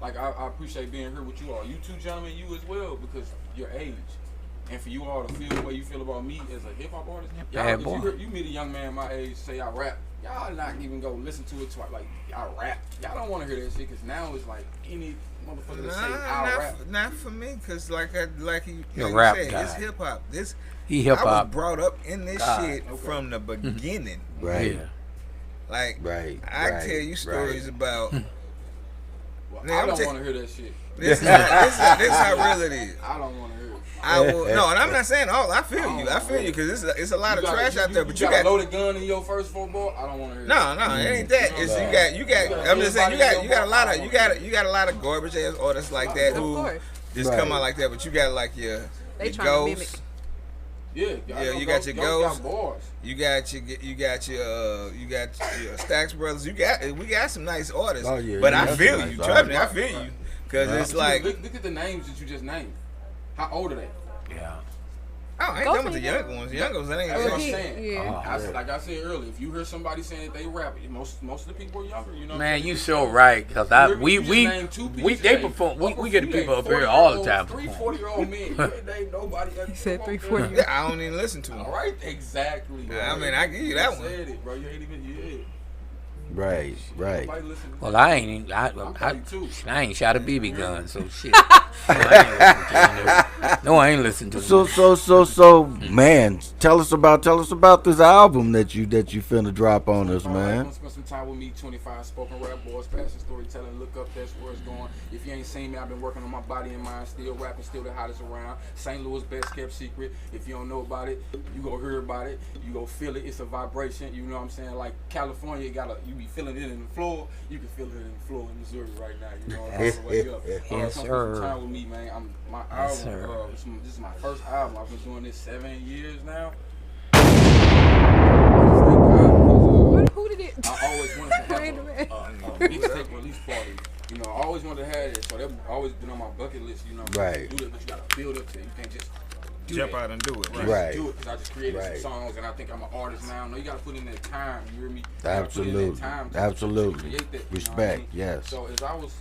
like, I appreciate being here with you all. You two gentlemen, you as well, because your age. And for you all to feel the way you feel about me as a hip hop artist, y'all, Bad if boy. you meet a young man my age say I rap, y'all not even go listen to it twice. Like I rap, y'all don't want to hear that shit because now it's like any motherfucker that say I rap. Not for me, cause like you You're a like rap you said, guy. it's hip hop. He hip I was hop. brought up in this God. shit from the beginning. Right. Yeah. Like Right. I right, tell you stories about. Well, Now, I I'm don't ta- want to hear that shit. This is how real it is. I don't want to hear it. I will no, and I'm not saying all. I feel you because it's a lot of trash out there. But you got got a loaded gun in your first football. I don't want to hear no, it ain't that. It's you got. I'm just saying you got a lot of a lot of garbage ass artists like that Of who course. just come out like that. But you got like your They trying to ghosts. mimic. Yeah, You got your ghosts. ghosts. Got bars. You got your Stacks Brothers. We got some nice artists. Oh, yeah, but yeah, I that's feel nice you. Trust me, I artists. feel you. Cause Yeah. it's like Look at the names that you just named. How old are they? Yeah. I ain't Go done with the for young ones. The young ones, that ain't. That's what I'm Yeah. saying. Yeah. Like I said earlier, if you hear somebody saying that they rap, most of the people are younger. You know. Man, what I'm you saying? so right. Cause You just named two people they today. perform. We Fuck, get the you people named up here all the 40-year-old, time. 3 perform. 40-year-old men. You ain't named nobody. He said Come on, 3 40. man. Yeah, I don't even listen to them. All right, exactly. I mean, I give you that one. Said it, bro. You ain't even. Yeah. Right. Nobody listen to Well, I ain't. I probably too. shot a BB gun, so shit. No, I ain't listening to. So, man, tell us about this album that you finna drop on us, man. Spend some time with me, 25 spoken rap boys, passion storytelling. Look up, that's where it's going. If you ain't seen me, I've been working on my body and mind, still rapping, still the hottest around. St. Louis best kept secret. If you don't know about it, you go hear about it, you go feel it. It's a vibration. You know what I'm saying? Like California, you be feeling it in the floor. You can feel it in the floor in Missouri right now. You know, all the way up. Yes, Come spend sir. some time with me, man. My Yes, album. sir. This is my first album. I've been doing this 7 years now. Who did it? I always wanted to Wait a minute. have a mixtape release party. You know, I always wanted to have it, so that's always been on my bucket list. You know, Right. Do that, but you gotta build up to it. You can't just Jump that. out and do it. Right. Do it because I just created Right. some songs and I think I'm an artist now. No, you gotta put in that time. You hear me? You gotta put in Absolutely. that time to Absolutely. create that, you know what I Respect, mean? yes. So as I was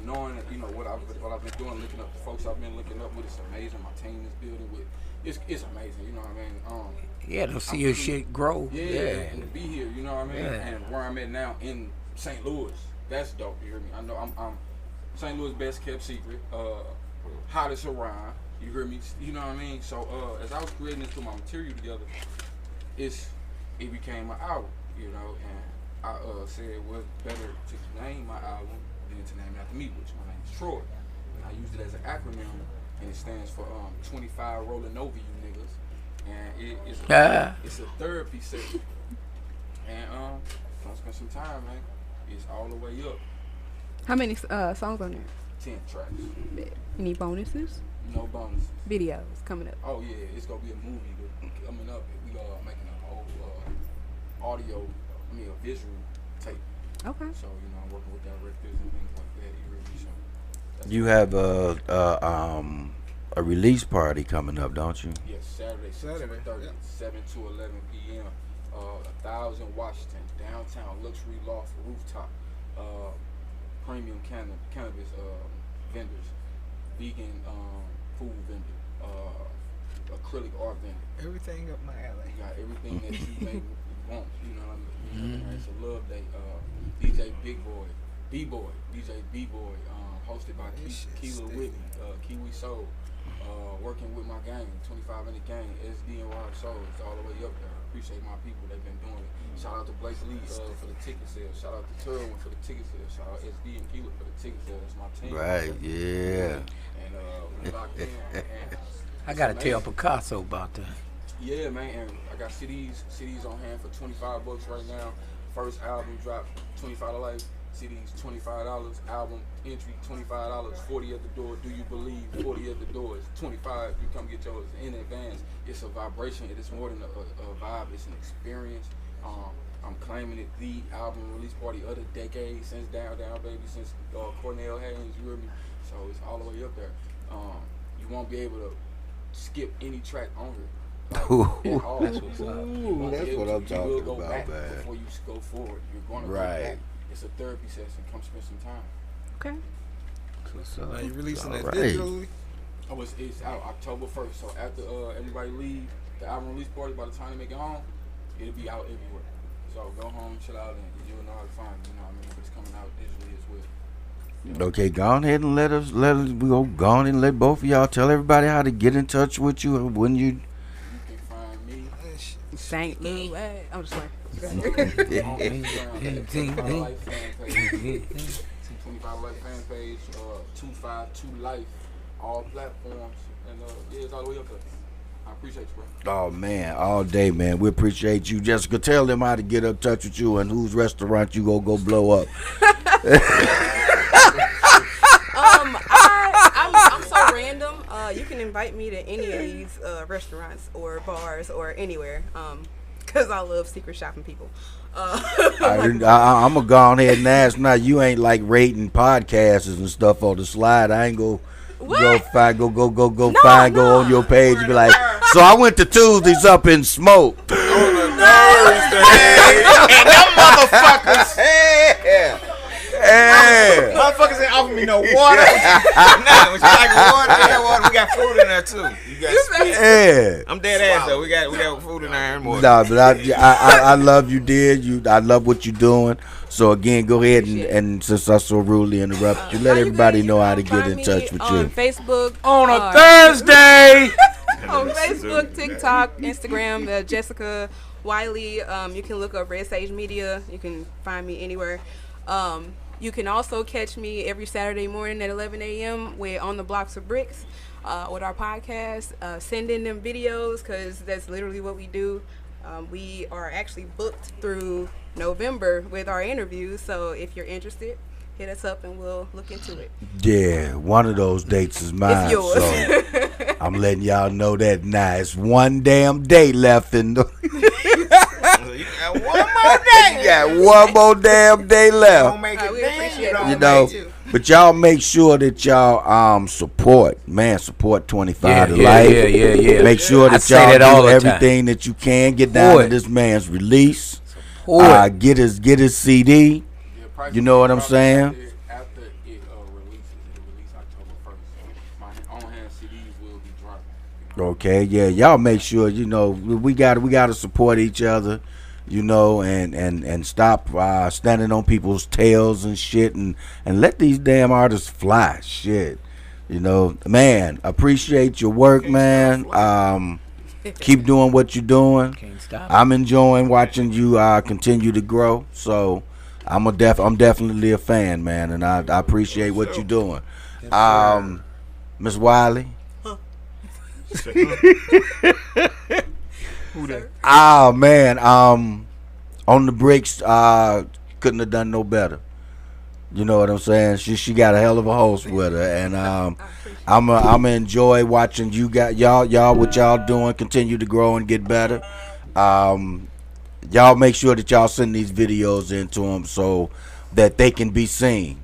knowing that, you know, what I've been doing, looking up the folks I've been looking up with, it's amazing. My team is building with. It's amazing. You know what I mean? Yeah, to see your shit grow. Yeah, and to be here, you know what I mean? Yeah. And where I'm at now in St. Louis, that's dope, you hear me? I know I'm St. Louis best kept secret, hottest around, you hear me? You know what I mean? So as I was creating this, put my material together, it became my album, you know, and I said what's better to name my album than to name it after me, which my name is Troy. And I used it as an acronym, and it stands for 25 rolling over you niggas. And it's a therapy session. And gonna spend some time, man. It's all the way up. How many songs on there? 10 tracks. Any bonuses? No bonuses. Videos coming up. Oh yeah, it's gonna be a movie coming up. We making a whole a visual tape. Okay. So, you know, I'm working with directors and things like that. You hear me? So that's You have a release party coming up, don't you? Yes, Saturday, September 30th, 7 to 11 p.m. 1000 Washington, downtown, luxury loft, rooftop. premium cannabis vendors, vegan food vendor, acrylic art vendor. Everything up my alley. You got everything that you may want. You know what I mean? It's a love day. DJ Big Boy, B-Boy, DJ B-Boy, hosted by Keela Whitney, Kiwi Soul. Working with my gang, 25 in the gang, SD and Wild Souls, all the way up there. I appreciate my people, they've been doing it. Shout out to Blake Lee for the ticket sales. Shout out to Turwin for the ticket sales. Shout out SD and Keela for the ticket sales. That's my team. Right, yeah. And we locked in. And I gotta tell Picasso about that. yeah, man. And I got CDs on hand for $25 right now. First album dropped, 25tolife. CDs $25, album entry $25, 40 at the door. Do you believe 40 at the door is 25? You come get yours in advance. It's a vibration. It is more than a vibe. It's an experience. I'm claiming it the album release party of the decade since Down Baby, since Cornell Haynes. You heard me? So it's all the way up there. You won't be able to skip any track on it. Like, That's what I'm talking go about, back man. before you go forward. You're going to go Right. back. It's a therapy session. Come spend some time. Okay. Now you releasing that Alright. digitally? Oh, it's out October 1st. So after everybody leave, the album release party, by the time they make it home, it'll be out everywhere. So go home, chill out, and you'll know how to find it. You know what I mean? But it's coming out digitally as well. You know? Okay, go on ahead and let us go on and let both of y'all tell everybody how to get in touch with you when you. You can find me. St. Louis. I'm just like. On Instagram, 25tolife fan page, 25tolife, all platforms, and yeah, it's all the way up there. I appreciate you, bro. Oh man, all day, man. We appreciate you, Jessica. Tell them how to get in touch with you and whose restaurant you go blow up. I'm so random. You can invite me to any of these restaurants or bars or anywhere. Because I love secret shopping people. I'm gonna go on ahead and ask now. You ain't like rating podcasts and stuff on the slide. I ain't go find go on your page and be like. So I went to Tues Up and smoked. On a Thursday. And them motherfuckers. Hey. Motherfuckers ain't offering me no water. Nah, would you like water? We got water. We got food in there too. You got Yeah. I'm dead ass though. We got food in there and more. Nah, but I love you, dear. I love what you're doing. So again, go ahead and since I so rudely interrupted you, let everybody know how to get in touch with you. On Facebook. On a Thursday. On Facebook, TikTok, Instagram, Jessica Wiley. You can look up Red Sage Media. You can find me anywhere. You can also catch me every Saturday morning at 11 a.m. with On the Blocks of Bricks with our podcast. Send in them videos because that's literally what we do. We are actually booked through November with our interviews. So if you're interested, hit us up and we'll look into it. Yeah, one of those dates is mine. It's yours. So I'm letting y'all know that now. It's one damn day left in the. You got one more day. You got one more damn day left. Don't make it We appreciate damn, it. You know, but y'all make sure that y'all support 25 to life. Yeah. Make sure I that say y'all that all do the everything that you can. Get down to this man's release. Get his CD. You know what I'm saying? After it releases, it'll release October 1st. So my on-hand CDs will be dropping. Okay, yeah, y'all make sure we got to support each other, and stop standing on people's tails and shit, and let these damn artists fly, shit, man. Appreciate your work, man. Keep doing what you're doing. Can't stop. I'm enjoying watching you continue to grow. So I'm definitely a fan, man, and I appreciate what you're doing. Miss Wiley. Oh man, on the bricks, couldn't have done no better. You know what I'm saying? She got a hell of a host with her, and I'm enjoy watching y'all what y'all doing. Continue to grow and get better. Y'all make sure that y'all send these videos into them so that they can be seen.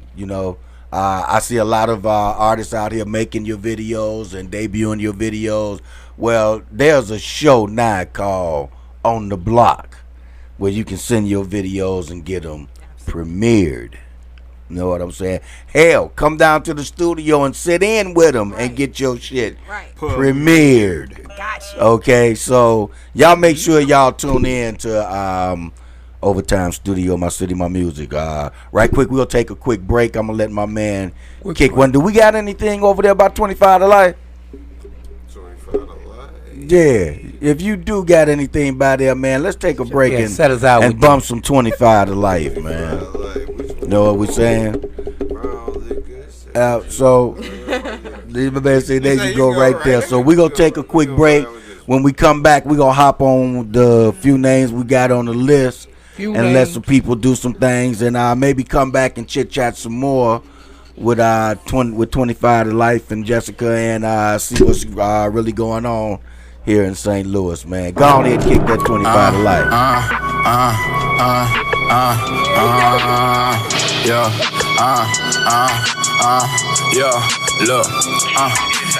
I see a lot of artists out here making your videos and debuting your videos. Well, there's a show now called On the Block where you can send your videos and get them premiered. You know what I'm saying? Hell, come down to the studio and sit in with them and get your shit premiered. Gotcha. Okay, so y'all make sure y'all tune in to Overtime Studio, My City, My Music. Right quick, we'll take a quick break. I'm gonna let my man kick one. Do we got anything over there about 25 to life? 25 to life. Yeah, if you do got anything by there, man, let's take a break and set us out and bump some 25 to life, man. You know what we're saying? So, my man say there you go right there. So we're going to take a quick break. When we come back, we're going to hop on the few names we got on the list and let some people do some things and maybe come back and chit-chat some more with 25 to life and Jessica and see what's really going on here in St. Louis, man. Go on ahead and kick that 25 to life. Look,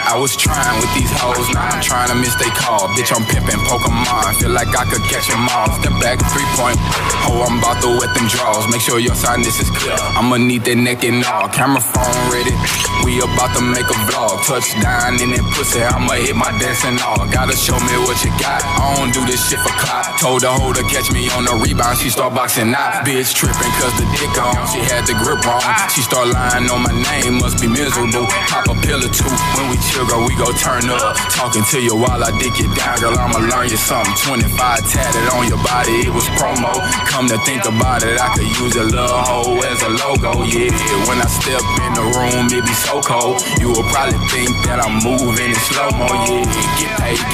I was trying with these hoes, now I'm trying to miss they call. Bitch, I'm pimping Pokemon, feel like I could catch them all. Step back, 3-point, oh, I'm about to wet them draws. Make sure your sinus is clear, I'ma need that neck and all. Camera phone ready, we about to make a vlog. Touchdown in that pussy, I'ma hit my dancing all. Gotta show me what you got, I don't do this shit for clout. Told the hoe to catch me on the rebound, she start boxing out. Bitch tripping cause the dick on, she had the grip on. She start lying on my name, must be miserable. Pop a pill or two, when we chill, girl, we go turn up. Talking to you while I dick it down, girl, I'ma learn you something. 25 tatted on your body, it was promo. Come to think about it, I could use a little hoe as a logo, yeah. When I step in the room, it be so cold. You will probably think that I'm moving in slow-mo, yeah.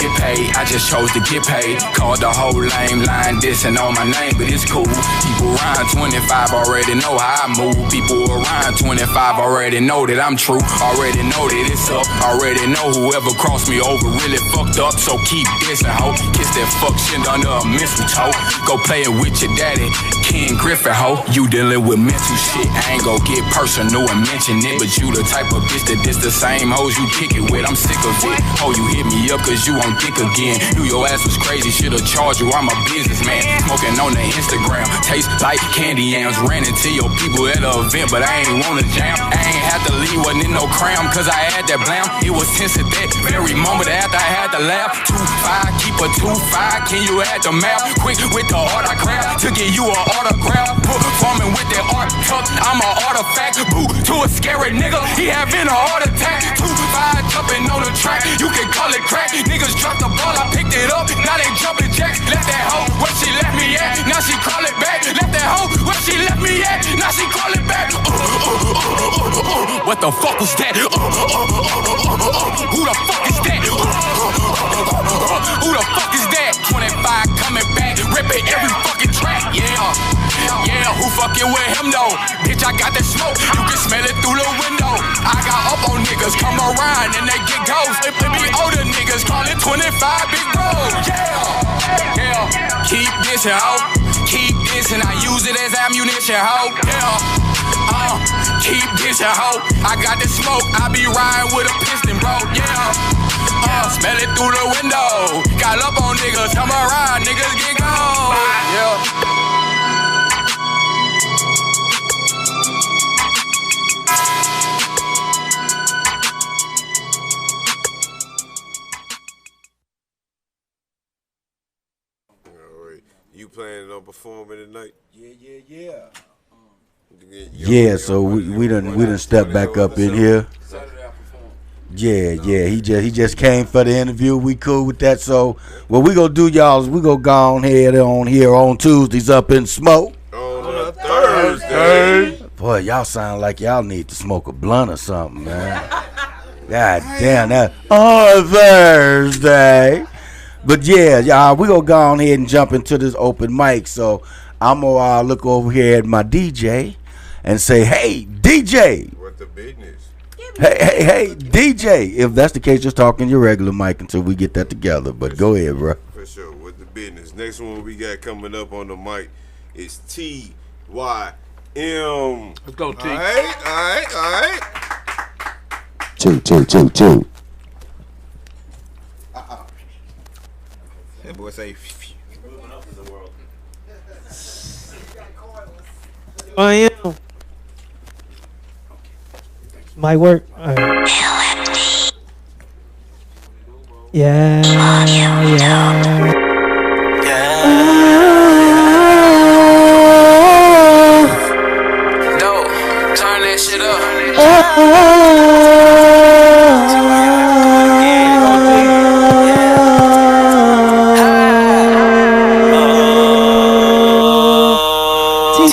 Get paid, I just chose to get paid. Called the whole lame line dissing on my name, but it's cool. People around 25 already know how I move. People around 25 already know that I'm true. Already know that it's up. Already know whoever crossed me over really fucked up. So keep dissing, ho. Kiss that fuck shit under a mistletoe. Go play it with your daddy, Ken Griffin, ho. You dealing with mental shit. I ain't gon' get personal and mention it, but you the type of bitch that this the same hoes you kick it with. I'm sick of it. Oh, you hit me up cause you on dick again. Knew your ass was crazy, should've charged you. I'm a businessman. Smoking on the Instagram. Taste like candy yams. Ran into your people at an event, but I ain't wanna jam. I ain't had to leave, wasn't in no cram, cause I had that blam. It was tense at that very moment after I had to laugh. 2-5, keep a 2-5, can you add the map? Quick with the autograph, to get you an autograph. Performing with that art tuck, I'm an artifact. Boo, to a scary nigga, he having a heart attack. 2-5, jumping on the track, you can call it crack. Niggas dropped the ball, I picked it up, now they jumping jacks. Left that hoe, where she left me at, now she call it back. Left that hoe, where she left me at, now she call it back. What the fuck was that? Who the fuck is that? Who the fuck is that? 25 coming back, ripping every fucking track, yeah. Yeah, who fucking with him though? Bitch, I got that smoke, you can smell it through the window. I got up on niggas, come around and they get ghost. If they be older niggas, call it 25 big bro. Yeah, keep this ho, keep this and I use it as ammunition ho. Yeah. Keep this ho, I got the smoke, I be riding with a piston, bro, yeah. Smell it through the window, got up on niggas, come around, niggas get gone, yeah. Alright, you planning on performing tonight? Yeah. Yeah, so we done stepped back up in here. Yeah, he just came for the interview. We cool with that. So what we gonna do, y'all, is we gonna go on ahead on here on Tuesdays Up in Smoke. On a Thursday. Boy, y'all sound like y'all need to smoke a blunt or something, man. God damn that on Thursday. But yeah, y'all, we gonna go on ahead and jump into this open mic. So I'm gonna look over here at my DJ and say, hey, DJ. What the business? Hey, DJ. If that's the case, just talk in your regular mic until we get that together. But go ahead, bro. For sure, with the business. Next one we got coming up on the mic is TYM. Let's go, T. All right. Two. That boy say. I am. Might work. All right. Yeah. No, turn that shit up.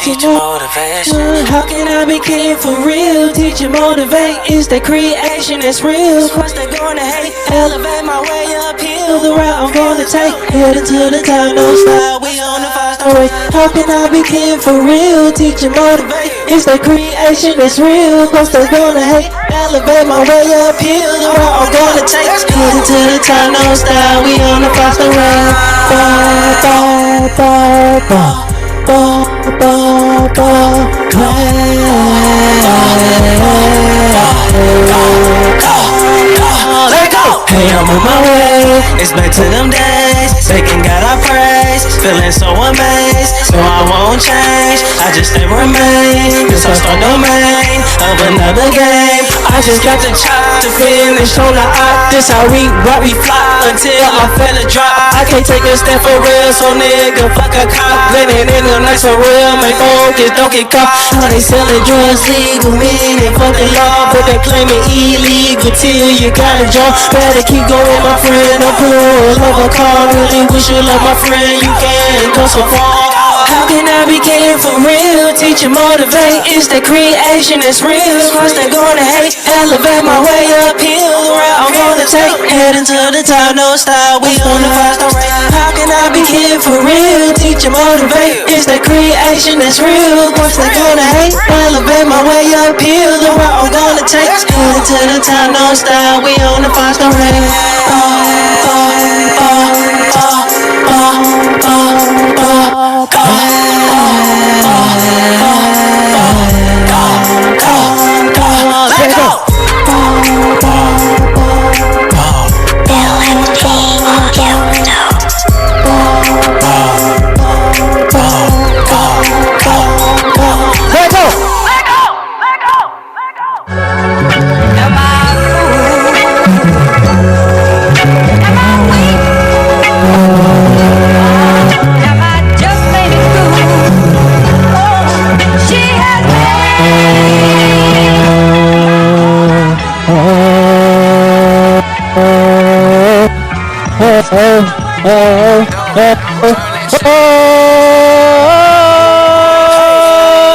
Teach you motivation. How can I be king for real? Teach you motivate. Is that creation that's real? Cause they're gonna hate. Elevate my way uphill. The route I'm gonna take. Heading to the top, no style. We on the 5-star way. How can I be king for real? Teach you motivate. Is that creation that's real? Cause they're gonna hate. Elevate my way uphill. The route I'm gonna take. Heading to the top, no style. We on the 5-star way. Let go. Hey, I'm on my way. It's back to them days. Taking God I praise. Feeling so amazed. So I won't change. I just stay remain. This I start domain of another game. I just got the chop to finish on the op. This how we rock, we fly until I feel a drop. I can't take a step for real, so nigga, fuck a cop. Blending in the nights for real, make focus, don't get caught. How they selling drugs legal, meaning fuck the law, but they claim it illegal till you got a job. Better keep going, my friend, don't pull love a car. Really wish you love my friend, you can't go so far. How can I be king for real? Teach and motivate. It's that creation that's real. Cause they're gonna hate. Elevate my way uphill. The route I'm gonna take. Heading to the top, no style. We on the 5-star rate. How can I be king for real? Teach and motivate. It's that creation that's real. Cause they're gonna hate. Elevate my way uphill. The route I'm gonna take. Heading to the top, no style. We on the 5-star rate. Let go.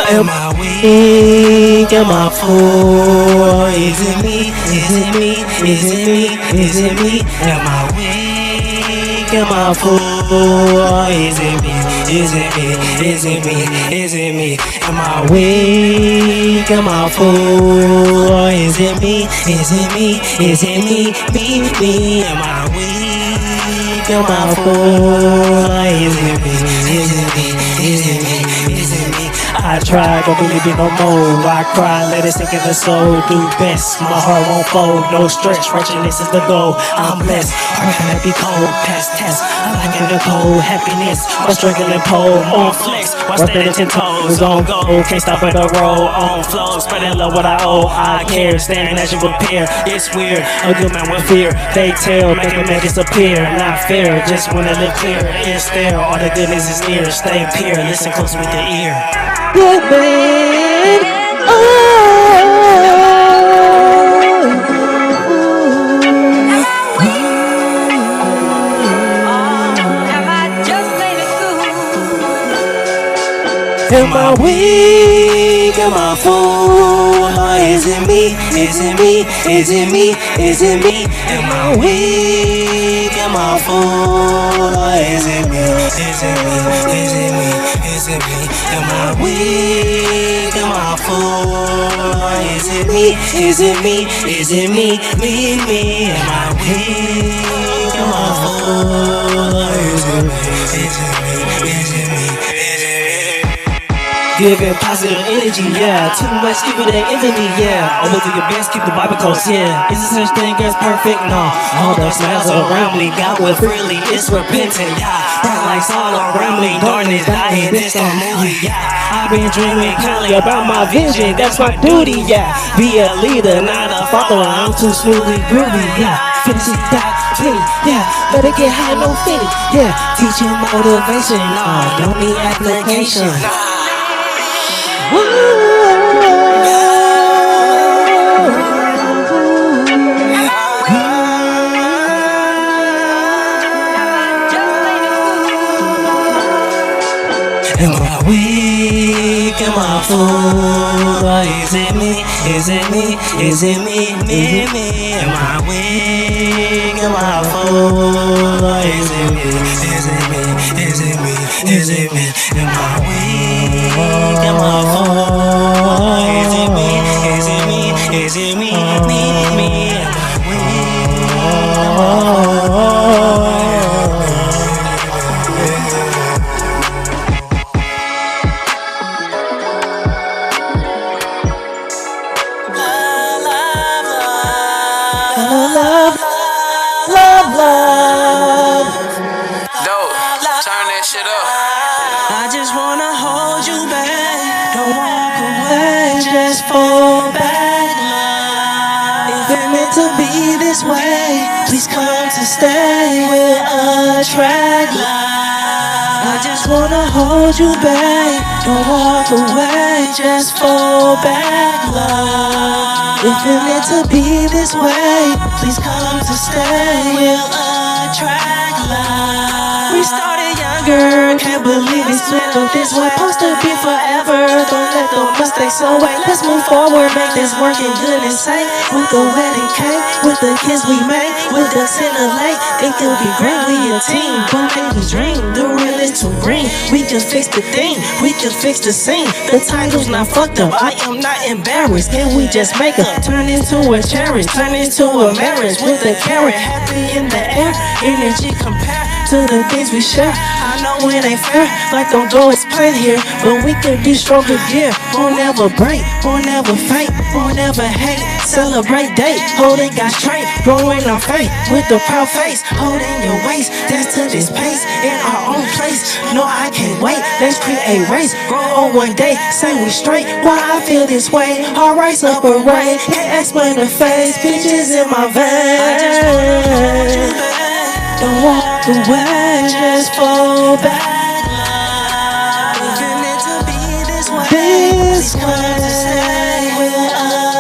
Am I weak? Am I fool? Is it me? Is it me? Is it me? Is it me? Am I weak? Am I fool? Is it me? Is it me? Is it me? Is it me? Am I weak? Am I fool? Is it me? Is it me? Is it me? Me? Am I weak? Am I fool? Is it me? Is it me? Is it me? Is it me? I try, don't believe it no more. I cry, let it sink in the soul. Do best, my heart won't fold. No stress, righteousness is the goal. I'm blessed, heart can be cold. Past test, I like it the cold. Happiness, while struggling pole. On flex, while standing 10 toes. On go, can't stop at the roll. On flow, spreading love what I owe. I care, staring as you appear. It's weird, a good man with fear. They tell, make it disappear. Not fair, just wanna live clear. It's there, all the goodness is near. Stay pure, listen close with the ear. Good man. Am I weak? Am I fool? Is it me? Is it me? Is it me? Is it me? Am I weak? Am I fool? Is it me? Is it me? Is it me? Is it me? Am I weak? Am I fool? Is it me? Is it me? Is it me? Me? Am I weak? Am I fool? Is it me? Is it me? Is it me? Is it me? giving positive energy, yeah. Too much evil that envy me, yeah. Always do your best, keep the Bible close, yeah. Is there such thing as perfect? No. All the smiles around me, God will freely, it's repentant, yeah. Bright lights all around me, darkness dying, it's a movie, yeah. I've been dreaming kindly about my vision, that's my duty, yeah. Be a leader, not a follower, I'm too smoothly groovy, yeah. Finish it, that plenty, yeah. Better get high, no fitty, yeah. Teaching motivation, don't need application. Am I weak? Am I fool? Or is it me? Is it me? Is it me? Me? Am I weak? Am I fool? Or is it me? Is it me? Is it me? Is it me? Am I weak? Am I fool? Or is it me? Is it me? Is it me? Me? Am I weak? Am I fool? Love. Dope, turn that shit up. I just wanna hold you back. Don't walk away, just fall back. If it's meant to be this way, please come to stay. We'll attract love. I just wanna hold you back. Don't walk away, just fall back, love. If it's meant to be this way, please come to stay. We'll attract love. We started younger, can't believe it's been this way. Supposed to be forever, don't let the mistakes away. Let's move forward, make this work in good and safe. With the wedding cake, with the kids we made, with the in the lake. It could be great, we a team, but make the dream. The real is too green, we can fix the thing, we can fix the scene. The title's not fucked up, I am not embarrassed. Can we just make a turn into a cherish, turn into a marriage with a carrot, happy in the air, energy compared to the things we share. I know it ain't fair, like don't go explain here, but we can be stronger gear. Won't ever break, won't ever faint, won't ever hate. Celebrate day, holding God straight, growing our faith with a proud face, holding your waist. Dance to this pace in our own place. No, I can't wait. Let's create race, grow on one day. Say we straight. Why I feel this way? Our rights separate. Can't explain the face. Peaches in my veins. I just wanna hold you back. Don't walk away, just fall back. If it's meant to be this way, please come to stay. We'll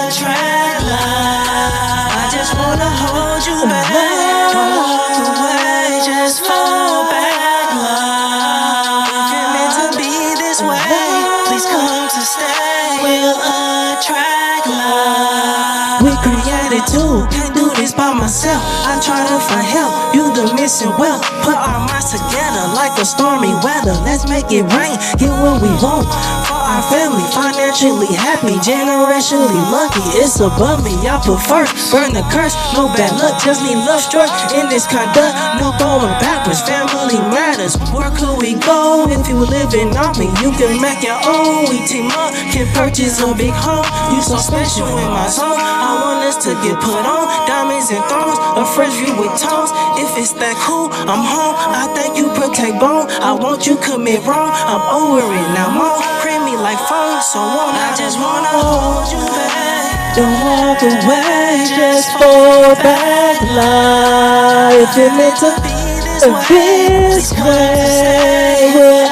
attract love. I just wanna hold you back. Don't walk away, just fall back, love. If it's meant to be this way, please come to stay. We'll attract love. We created too, can't do this by myself. I'm trying to find help, you the missing well. Put our minds together like a stormy weather. Let's make it rain, get what we want. For our family, financially happy, generationally lucky. It's above me, I put first, burn the curse. No bad luck, just need love struck in this conduct. No going backwards, family matters. Where could we go if you were living on me? You can make your own, we team up, can purchase a big home. You so special in my zone, I want us to get put on. Diamonds and thorns, a fresh view with tones. If it's that cool, I'm home. I think you protect bone. I want you commit wrong. I'm over it now, mom. Creamy like foam, so I just wanna hold you back. Don't walk away, just fall back, love. If it's meant to be this way, we'll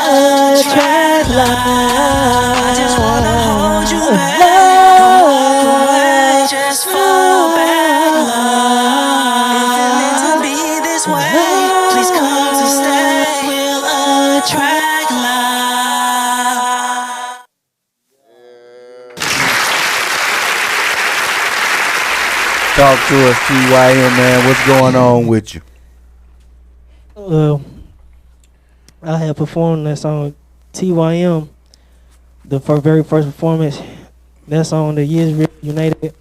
attract love. I just wanna hold you back. Don't walk away, just fall back, love. If it's meant to be this way, please come to stay. We'll attract love. Talk to us, TYM, man. What's going on with you? I had performed that song TYM, the very first performance. That song, the Years Real United,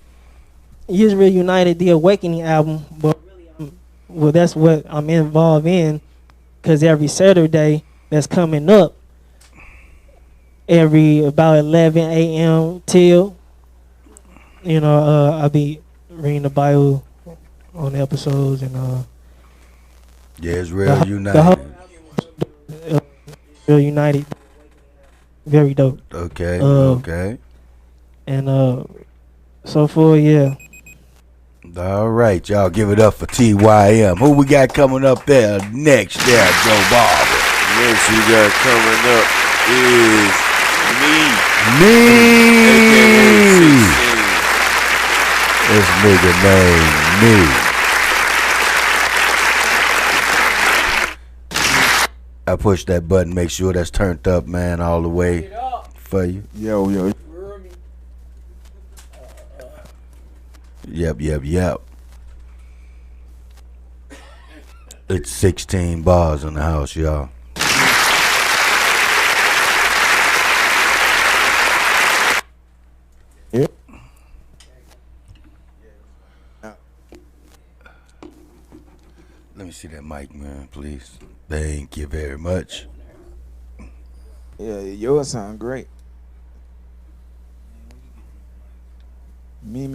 the Awakening album. But really, that's what I'm involved in, because every Saturday that's coming up, every about 11 a.m. till. I'll be reading the Bible on the episodes and Yeah, it's real the united. Real United, very dope. Okay, okay. And so for yeah. All right, y'all give it up for TYM. Who we got coming up there next there, Joe Barber? Next we got coming up is me. This nigga named Me. I push that button, make sure that's turned up, man, all the way for you. Yo. Yep. It's 16 bars in the house, y'all. Yep. Let me see that mic, man, please. Thank you very much. Yeah, yours sound great. Me.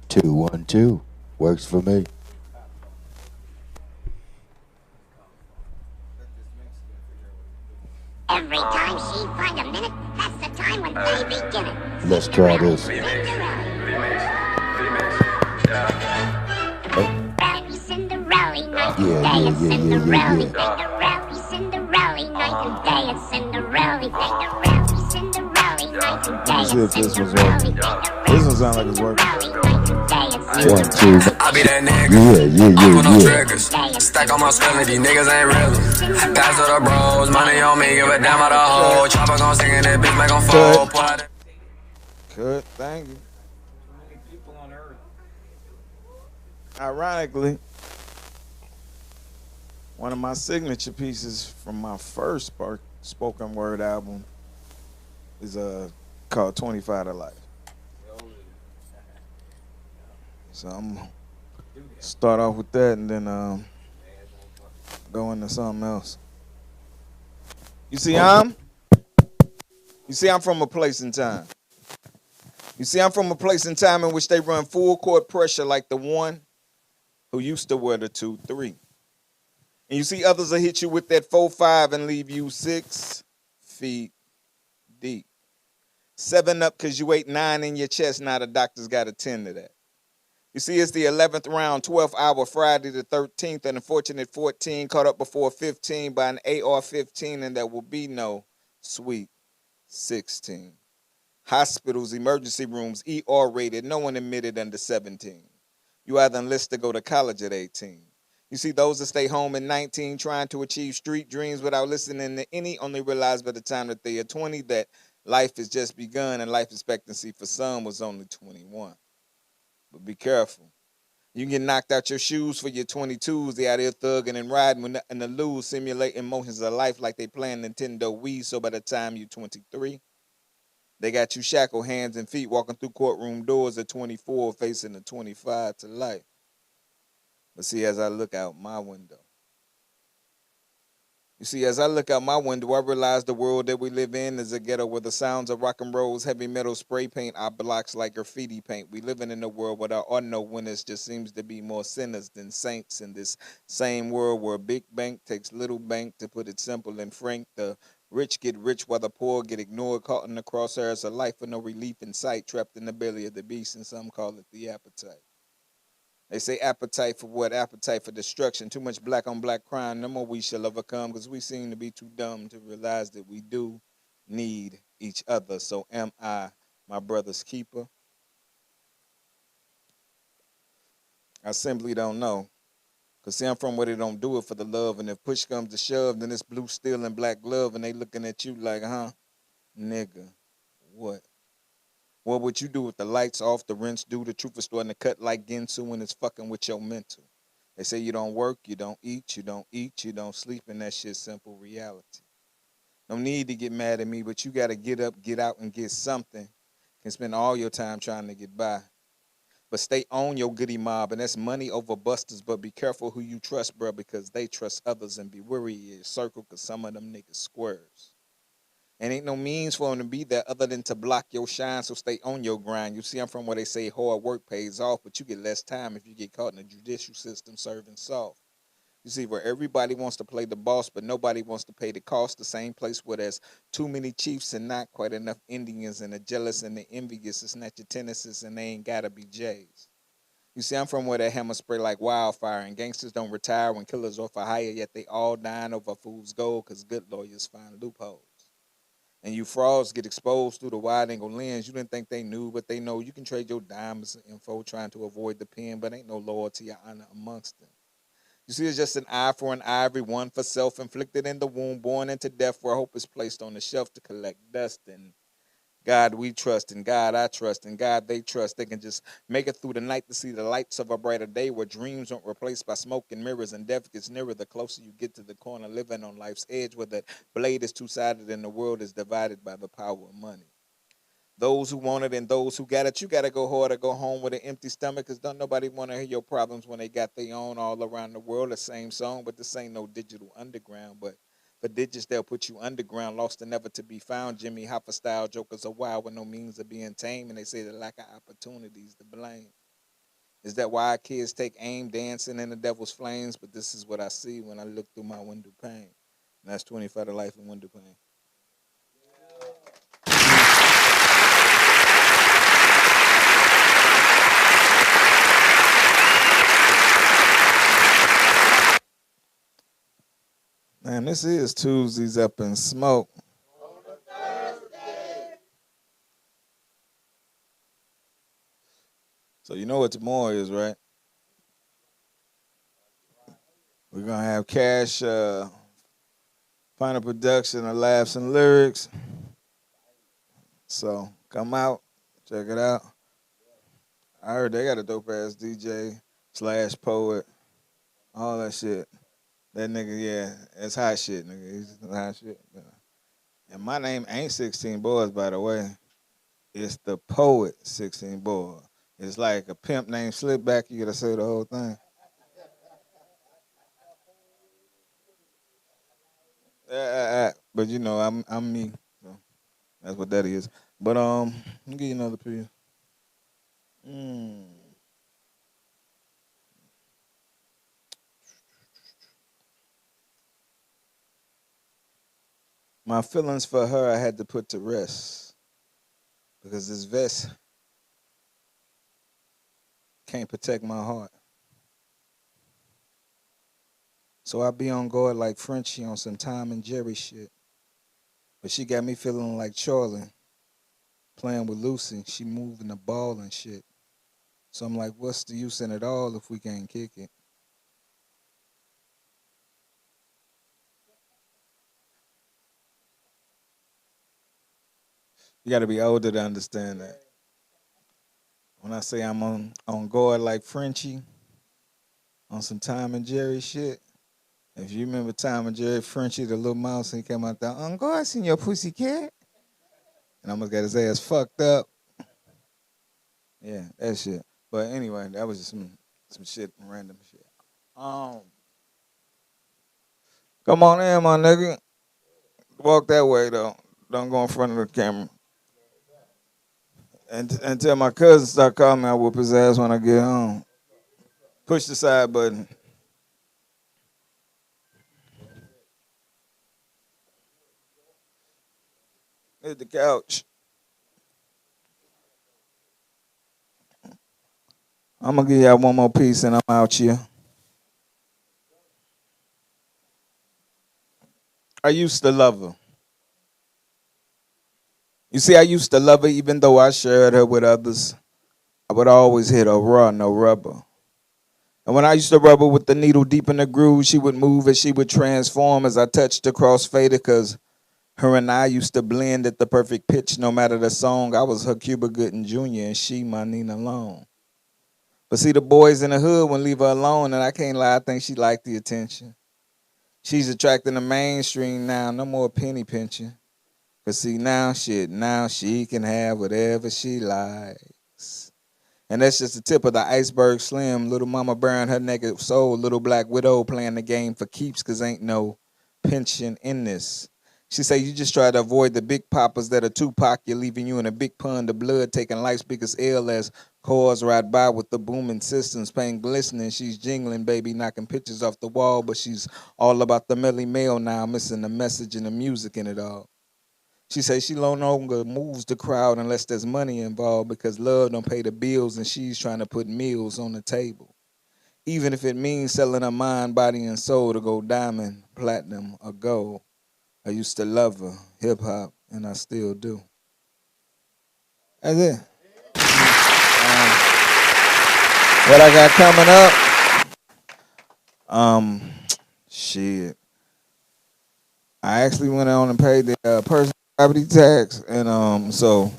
212 works for me. Every time she find a minute, that's the time when they begin it. Let's try this. Cinderella, night and day, it's Cinderella, Cinderella, night and day, it's Cinderella, Cinderella, night and day, Let's see if this was working. This one sound like it's working. 1, 2. I be that nigga. Yeah. Triggers. Stack on my skull and these niggas ain't real. Pass to the bros, money on me, give it down by the hole. Chopper gon' sing and that bitch make 'em fall. Good, thank you. Ironically, one of my signature pieces from my first spoken word album is called 25tolife. So I'm gonna start off with that and then go into something else. You see, I'm from a place in time. I'm from a place in time in which they run full court pressure like the one who used to wear the 2-3. And you see others will hit you with that 4-5 and leave you 6 feet deep. 7 up because you ate 9 in your chest. Now the doctor's got to tend to that. You see, it's the 11th round, 12th hour, Friday the 13th, an unfortunate 14 caught up before 15 by an AR-15, and there will be no sweet 16. Hospitals, emergency rooms, ER rated, no one admitted under 17. You either enlist to go to college at 18. You see those that stay home at 19 trying to achieve street dreams without listening to any only realize by the time that they are 20 that life has just begun and life expectancy for some was only 21. But be careful. You can get knocked out your shoes for your 22s. They out there thugging and riding with nothing to lose, simulating motions of life like they playing Nintendo Wii. So by the time you're 23, they got you shackled hands and feet walking through courtroom doors at 24 facing the 25 to life. But see, as I look out my window, I realize the world that we live in is a ghetto where the sounds of rock and roll's heavy metal spray paint our blocks like graffiti paint. We living in a world where there are no winners, just seems to be more sinners than saints in this same world where a big bank takes little bank, to put it simple and frank. The rich get rich while the poor get ignored, caught in the crosshairs of life with no relief in sight, trapped in the belly of the beast, and some call it the appetite. They say appetite for what? Appetite for destruction. Too much black on black crime. No more we shall overcome because we seem to be too dumb to realize that we do need each other. So am I my brother's keeper? I simply don't know. Because see, I'm from where they don't do it for the love. And if push comes to shove, then it's blue steel and black glove. And they looking at you like, huh? Nigga, what? What would you do with the lights off, the rinse due, the truth is starting to cut like Ginsu and it's fucking with your mental? They say you don't work, you don't eat, you don't sleep, and that shit's simple reality. No need to get mad at me, but you got to get up, get out, and get something. Can spend all your time trying to get by. But stay on your goody mob, and that's money over busters. But be careful who you trust, bro, because they trust others, and be wary of your circle, because some of them niggas squares. And ain't no means for them to be there other than to block your shine, so stay on your grind. You see, I'm from where they say hard work pays off, but you get less time if you get caught in the judicial system serving soft. You see, where everybody wants to play the boss, but nobody wants to pay the cost. The same place where there's too many chiefs and not quite enough Indians, and the jealous and the envious. It's not your tennises, and they ain't gotta be Jays. You see, I'm from where that hammer spray like wildfire, and gangsters don't retire when killers offer higher, yet they all dying over fool's gold, because good lawyers find loopholes. And you frauds get exposed through the wide angle lens. You didn't think they knew, but they know. You can trade your diamonds and info trying to avoid the pen, but ain't no loyalty or honor amongst them. You see, it's just an eye for an ivory, one for self, inflicted in the womb, born into death, where hope is placed on the shelf to collect dust. And God we trust, and God I trust, and God they trust. They can just make it through the night to see the lights of a brighter day, where dreams aren't replaced by smoke and mirrors, and death gets nearer the closer you get to the corner, living on life's edge, where that blade is two-sided and the world is divided by the power of money. Those who want it and those who got it, you got to go hard or go home with an empty stomach, because don't nobody want to hear your problems when they got their own all around the world. The same song, but this ain't no digital underground. But for digits, they'll put you underground, lost and never to be found. Jimmy Hoffa style jokers are wild with no means of being tame, and they say the lack of opportunities to blame. Is that why kids take aim dancing in the devil's flames? But this is what I see when I look through my window pane. And that's 25 to life in window pane. Man, this is Tues Up in Smoke. So you know what tomorrow is, right? We're going to have Cash, final production of Laughs and Lyrics. So come out, check it out. I heard they got a dope-ass DJ / poet, all that shit. That nigga, yeah, it's hot shit, nigga. He's hot shit. And my name ain't 16 Boys, by the way. It's the poet 16 Boys. It's like a pimp named Slipback. You gotta say the whole thing. But you know, I'm me. So that's what that is. But let me give you another piece. My feelings for her I had to put to rest, because this vest can't protect my heart. So I be on guard like Frenchie on some Tom and Jerry shit. But she got me feeling like Charlie, playing with Lucy. She moving the ball and shit. So I'm like, what's the use in it all if we can't kick it? You got to be older to understand that. When I say I'm on guard like Frenchie, on some Tom and Jerry shit. If you remember Tom and Jerry, Frenchie, the little mouse, and he came out there, on guard, seen your pussy cat. And I almost got his ass fucked up. Yeah, that shit. But anyway, that was just some shit, random shit. Come on in, my nigga. Walk that way, though. Don't go in front of the camera. And tell my cousin start calling me, I'll whoop his ass when I get home. Push the side button. Hit the couch. I'm going to give y'all one more piece and I'm out here. I used to love her. You see, I used to love her even though I shared her with others. I would always hit her raw, no rubber. And when I used to rub her with the needle deep in the groove, she would move as she would transform as I touched the crossfader, because her and I used to blend at the perfect pitch no matter the song. I was her Cuba Gooding Jr. and she my Nina Long. But see, the boys in the hood wouldn't leave her alone, and I can't lie, I think she liked the attention. She's attracting the mainstream now, no more penny pinching. Cause see, now she can have whatever she likes. And that's just the tip of the iceberg. Slim, little mama bearing her naked soul, little black widow playing the game for keeps, cause ain't no pension in this. She say you just try to avoid the big poppers that are Tupac. You're leaving you in a big pond of blood, taking life's biggest L as cars ride by with the booming systems, pain glistening. She's jingling, baby, knocking pictures off the wall, but she's all about the Melly Mail now, missing the message and the music in it all. She say she no longer moves the crowd unless there's money involved because love don't pay the bills and she's trying to put meals on the table. Even if it means selling her mind, body, and soul to go diamond, platinum, or gold. I used to love her, hip-hop, and I still do. That's it. What I got coming up? Shit. I actually went on and paid the personal property tax, and so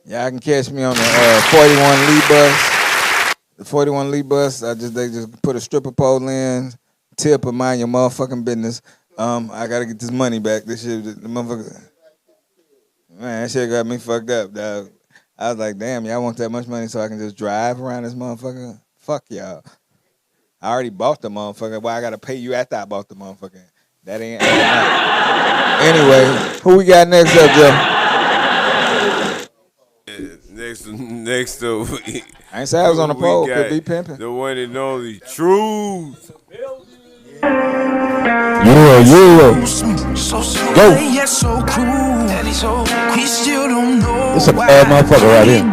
y'all can catch me on the 41 Lee bus. The 41 Lee bus, they just put a stripper pole in, tip of mind your motherfucking business. I gotta get this money back. This shit, the motherfucker, man, that shit got me fucked up, dog. I was like, damn, y'all want that much money so I can just drive around this motherfucker? Fuck y'all. I already bought the motherfucker. Why I gotta pay you after I bought the motherfucker? That ain't Anyway, who we got next up, Joe? Next up, I ain't say I was on the pole. Could be pimping. The one and only Tues. Yeah. Go. It's a bad motherfucker right here.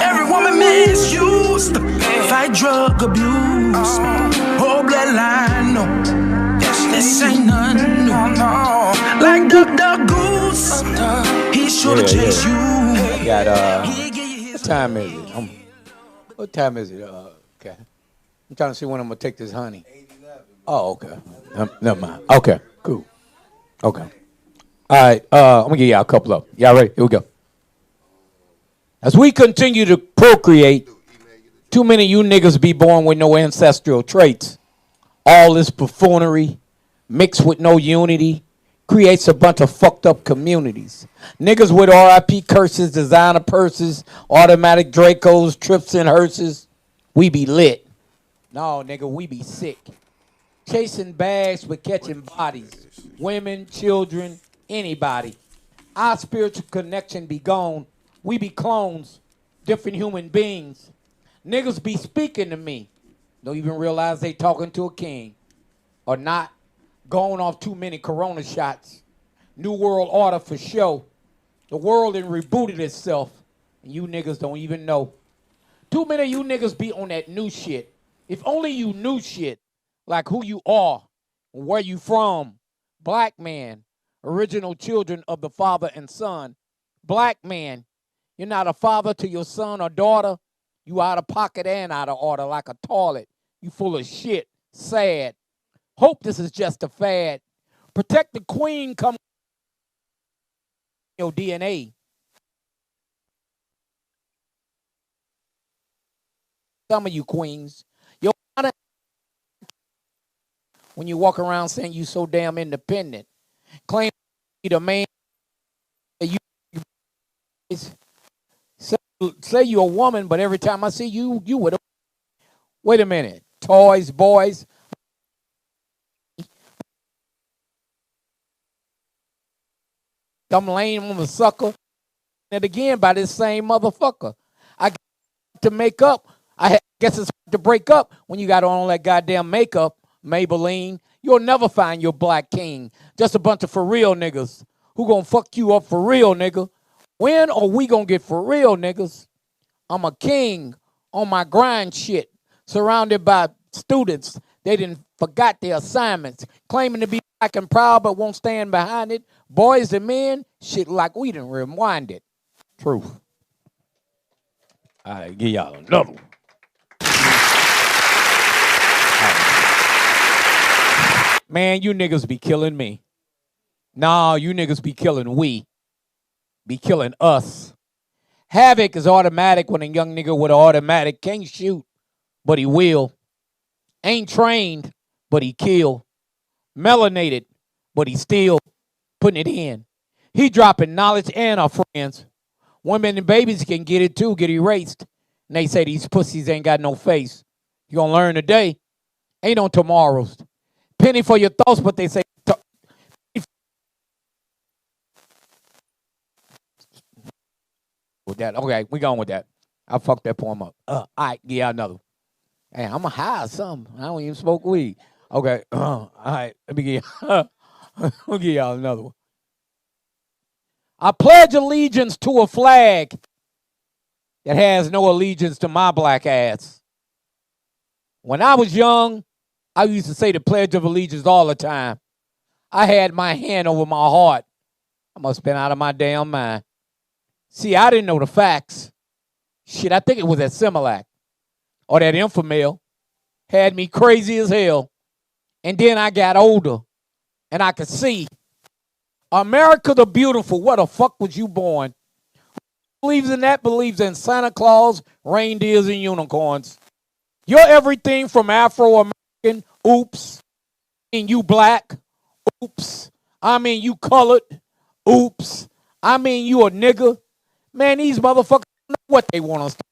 Every woman misused, fight drug abuse, whole bloodline, no. This ain't nothing new, no. Like Dr. Goose, he sure to chase you. Got what time is it? What time is it? Okay. I'm trying to see when I'm gonna take this honey. Oh, okay. Never mind. Okay, cool. Okay. All right. I'm gonna give y'all a couple of them. Y'all ready? Here we go. As we continue to procreate, too many of you niggas be born with no ancestral traits. All this buffoonery, mixed with no unity, creates a bunch of fucked up communities. Niggas with RIP curses, designer purses, automatic Dracos, trips and hearses. We be lit. No, nigga, we be sick. Chasing bags but catching bodies. Women, children, anybody. Our spiritual connection be gone. We be clones, different human beings. Niggas be speaking to me. Don't even realize they talking to a king. Or not. Going off too many corona shots. New world order for show. The world done rebooted itself. And you niggas don't even know. Too many of you niggas be on that new shit. If only you knew shit. Like who you are, where you from. Black man, original children of the father and son. Black man, you're not a father to your son or daughter. You out of pocket and out of order like a toilet. You full of shit, sad. Hope this is just a fad. Protect the queen, come your DNA. Some of you queens, your honor. When you walk around saying you so damn independent, claim to be the man that you say you're a woman, but every time I see you, you with a. Wait a minute, toys, boys. I'm laying on the sucker, and again by this same motherfucker. I got to make up. I guess it's hard to break up when you got on all that goddamn makeup. Maybelline, you'll never find your black king. Just a bunch of for real niggas who gonna fuck you up for real, nigga. When are we gonna get for real, niggas? I'm a king on my grind shit, surrounded by students. They didn't forgot their assignments, claiming to be black and proud but won't stand behind it. Boys and men, shit like we done rewind it. Truth. All right, give y'all another one. Man, you niggas be killing me. Nah, you niggas be killing we. Be killing us. Havoc is automatic when a young nigga with an automatic can't shoot, but he will. Ain't trained, but he kill. Melanated, but he still putting it in. He dropping knowledge and our friends. Women and babies can get it too, get erased. And they say these pussies ain't got no face. You gonna learn today. Ain't on tomorrows. Penny for your thoughts, but they say with that. Okay, we going with that. I fucked that poem up. All right, give y'all another one. Hey, I'm a high or something. I don't even smoke weed. Okay, all right, let me give y'all, I'll give y'all another one. I pledge allegiance to a flag that has no allegiance to my black ass. When I was young, I used to say the Pledge of Allegiance all the time. I had my hand over my heart. I must have been out of my damn mind. See, I didn't know the facts. Shit, I think it was that Similac or that Infamil had me crazy as hell. And then I got older and I could see America the Beautiful. Where the fuck was you born? Who believes in that? Believes in Santa Claus, reindeers, and unicorns. You're everything from Afro-American, oops, and you black, oops, I mean you colored, oops, I mean you a nigga. Man, these motherfuckers don't know what they want us to.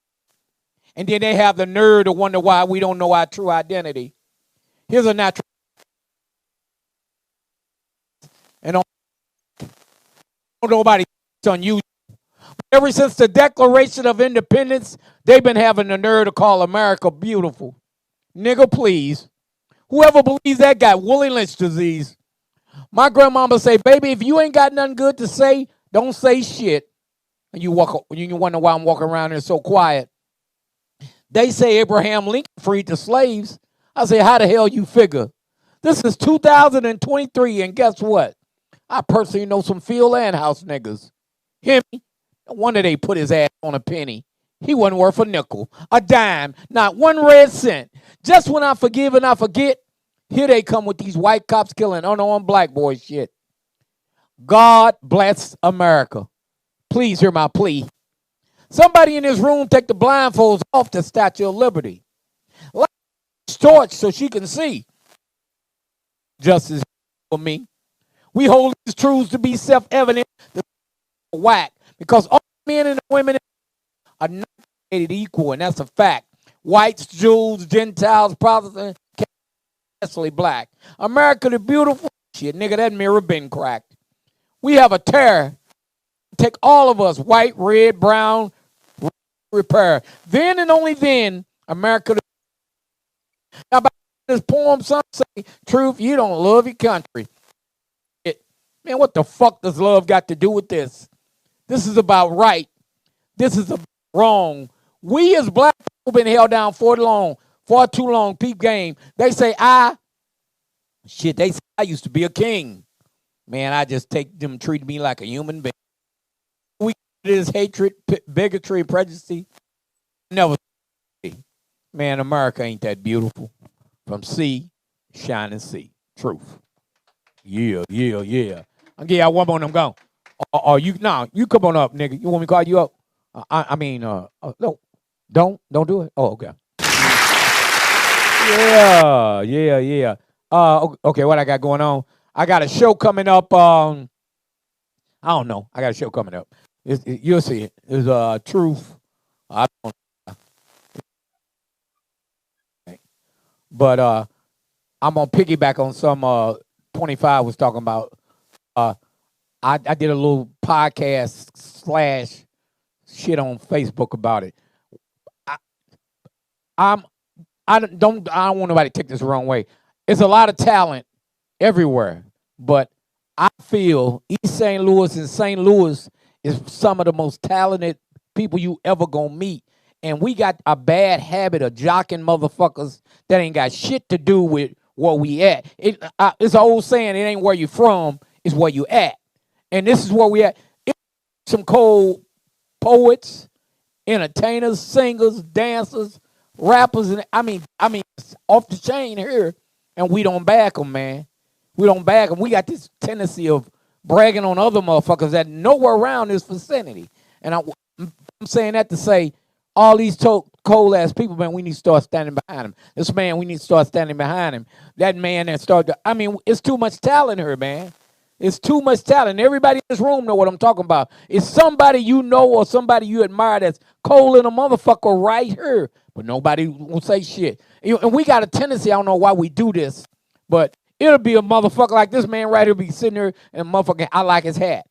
And then they have the nerve to wonder why we don't know our true identity. Here's a natural. And nobody on you. Ever since the Declaration of Independence, they've been having the nerve to call America beautiful. Nigga, please. Whoever believes that got Willie Lynch disease. My grandmama say, baby, if you ain't got nothing good to say, don't say shit. And you wonder why I'm walking around here so quiet. They say Abraham Lincoln freed the slaves. I say, how the hell you figure? This is 2023, and guess what? I personally know some field and house niggas. Hear me? No wonder they put his ass on a penny. He wasn't worth a nickel, a dime, not one red cent. Just when I forgive and I forget, here they come with these white cops killing unarmed black boy shit. God bless America. Please hear my plea. Somebody in this room take the blindfolds off the Statue of Liberty. Light this torch so she can see. Justice for me. We hold these truths to be self-evident. Whack. Because all men and women are not created equal, and that's a fact. Whites, Jews, Gentiles, Protestants, especially black. America the beautiful shit, nigga, that mirror been cracked. We have a terror. Take all of us, white, red, brown, repair. Then and only then, America. Now, about this poem, some say, truth, you don't love your country. Man, what the fuck does love got to do with this? This is about right. This is about wrong. We as black people been held down for too long, peep game. They say they say I used to be a king. Man, I just take them treat me like a human being. We this hatred, bigotry, prejudice. Never. Man, America ain't that beautiful. From sea, shining sea. Truth. Yeah. I'll give y'all one more and I'm gone. You come on up, nigga. You want me to call you up? No. Don't do it. Oh, okay. Yeah. Okay, what I got going on? I got a show coming up. I don't know. I got a show coming up. You'll see it. It's Truth. I don't know. But I'm gonna piggyback on some 25 was talking about. I did a little podcast / shit on Facebook about it. I don't want nobody to take this the wrong way. It's a lot of talent everywhere, but I feel East St. Louis and St. Louis is some of the most talented people you ever gonna meet. And we got a bad habit of jocking motherfuckers that ain't got shit to do with where we at. It's an old saying, it ain't where you from, it's where you at. And this is where we at. Some cold poets, entertainers, singers, dancers, rappers, and I mean, it's off the chain here, and we don't back them, man. We don't back them. We got this tendency of bragging on other motherfuckers that nowhere around this vicinity. And I'm saying that to say, all these cold ass people, man, we need to start standing behind him. This man, we need to start standing behind him. That man that started, it's too much talent here, man. It's too much talent. Everybody in this room know what I'm talking about. It's somebody you know or somebody you admire that's cold in a motherfucker right here. But nobody will say shit. And we got a tendency, I don't know why we do this, but it'll be a motherfucker like this man right here be sitting there and motherfucking, I like his hat.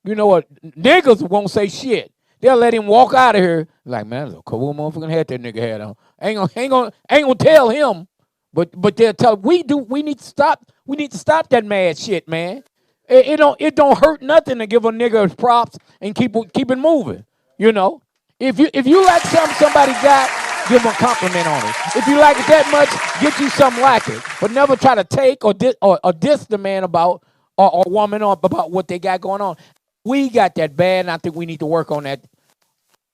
You know what? Niggas won't say shit. They'll let him walk out of here. Like, man, that's a cool motherfucking hat that nigga had on. Ain't gonna tell him. But they'll tell we need to stop that mad shit, man. It don't hurt nothing to give a nigga his props and keep it moving. You know? If you like somebody got, give them a compliment on it. If you like it that much, get you something like it. But never try to take or diss the man about or woman about what they got going on. We got that bad, and I think we need to work on that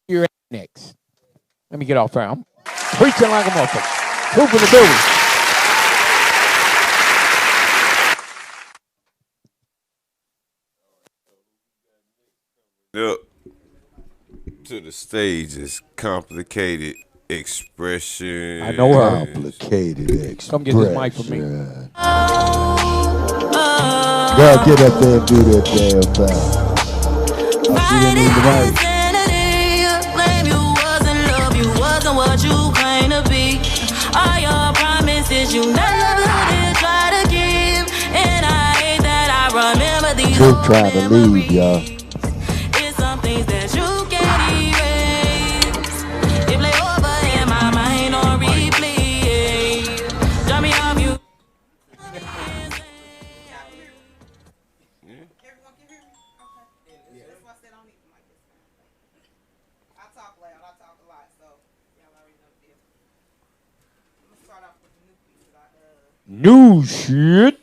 here next. Let me get off here. I'm preaching like a motherfucker. Who for the building? Up to the stage is complicated expression. I know her. Complicated expression. Come get this mic for me. Girl, get up there and do that damn thing. She didn't need the mic. Claim you wasn't love, you wasn't what you claimed to be. All your promises you never did try to give. And I hate that I remember these Truth trying to leave, y'all. It's some things that you can't erase. It play over in my mind on replay. Drop me off you. New shit.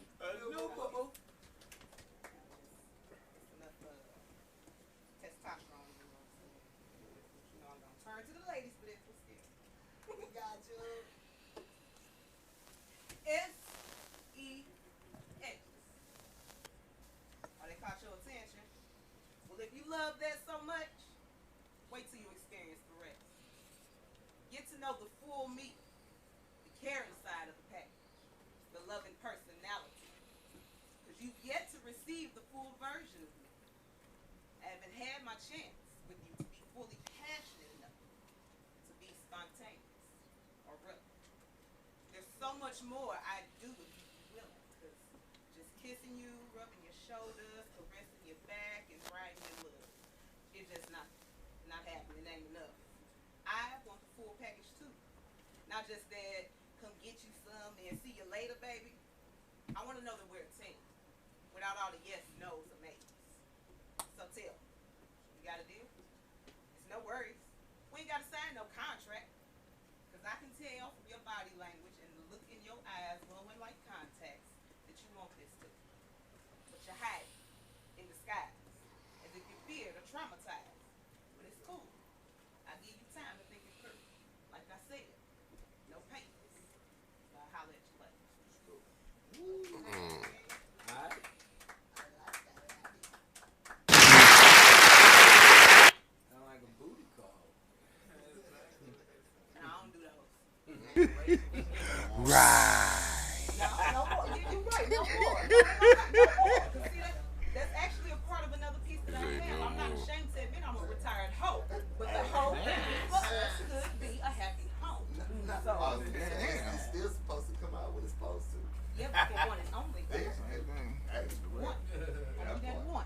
Love that so much, wait till you experience the rest. Get to know the full meat, the caring side of the package, the loving personality. Because you've yet to receive the full version of me. I haven't had my chance with you to be fully passionate enough to be spontaneous or real. There's so much more I do if you be willing. Because just kissing you, rubbing your shoulders, caressing your back, and riding your look. It's just not happening. It ain't enough. I want the full package too. Not just that, come get you some and see you later, baby. I want to know that we're a team. Without all the yes, no's, or maybes. So tell me, you got a deal? It's no worries. We ain't got to sign no contract. Because I can tell from your body language and the look in your eyes glowing like contacts that you want this too. But you're hiding in disguise. As if you're feared or traumatized. But it's cool. I give you time to think it through. Like I said, no payments. I'll holler at you later. Alright. Sound like a booty call. No, I don't do those. Right. No more. You're right. No more. No more. See, that's actually a part of another piece that I have. I'm not ashamed to admit I'm a retired hoe. But the hoe for us could be a happy home. So, it's still supposed to come out when it's supposed to. Yeah, but for one and only. One. Only that one.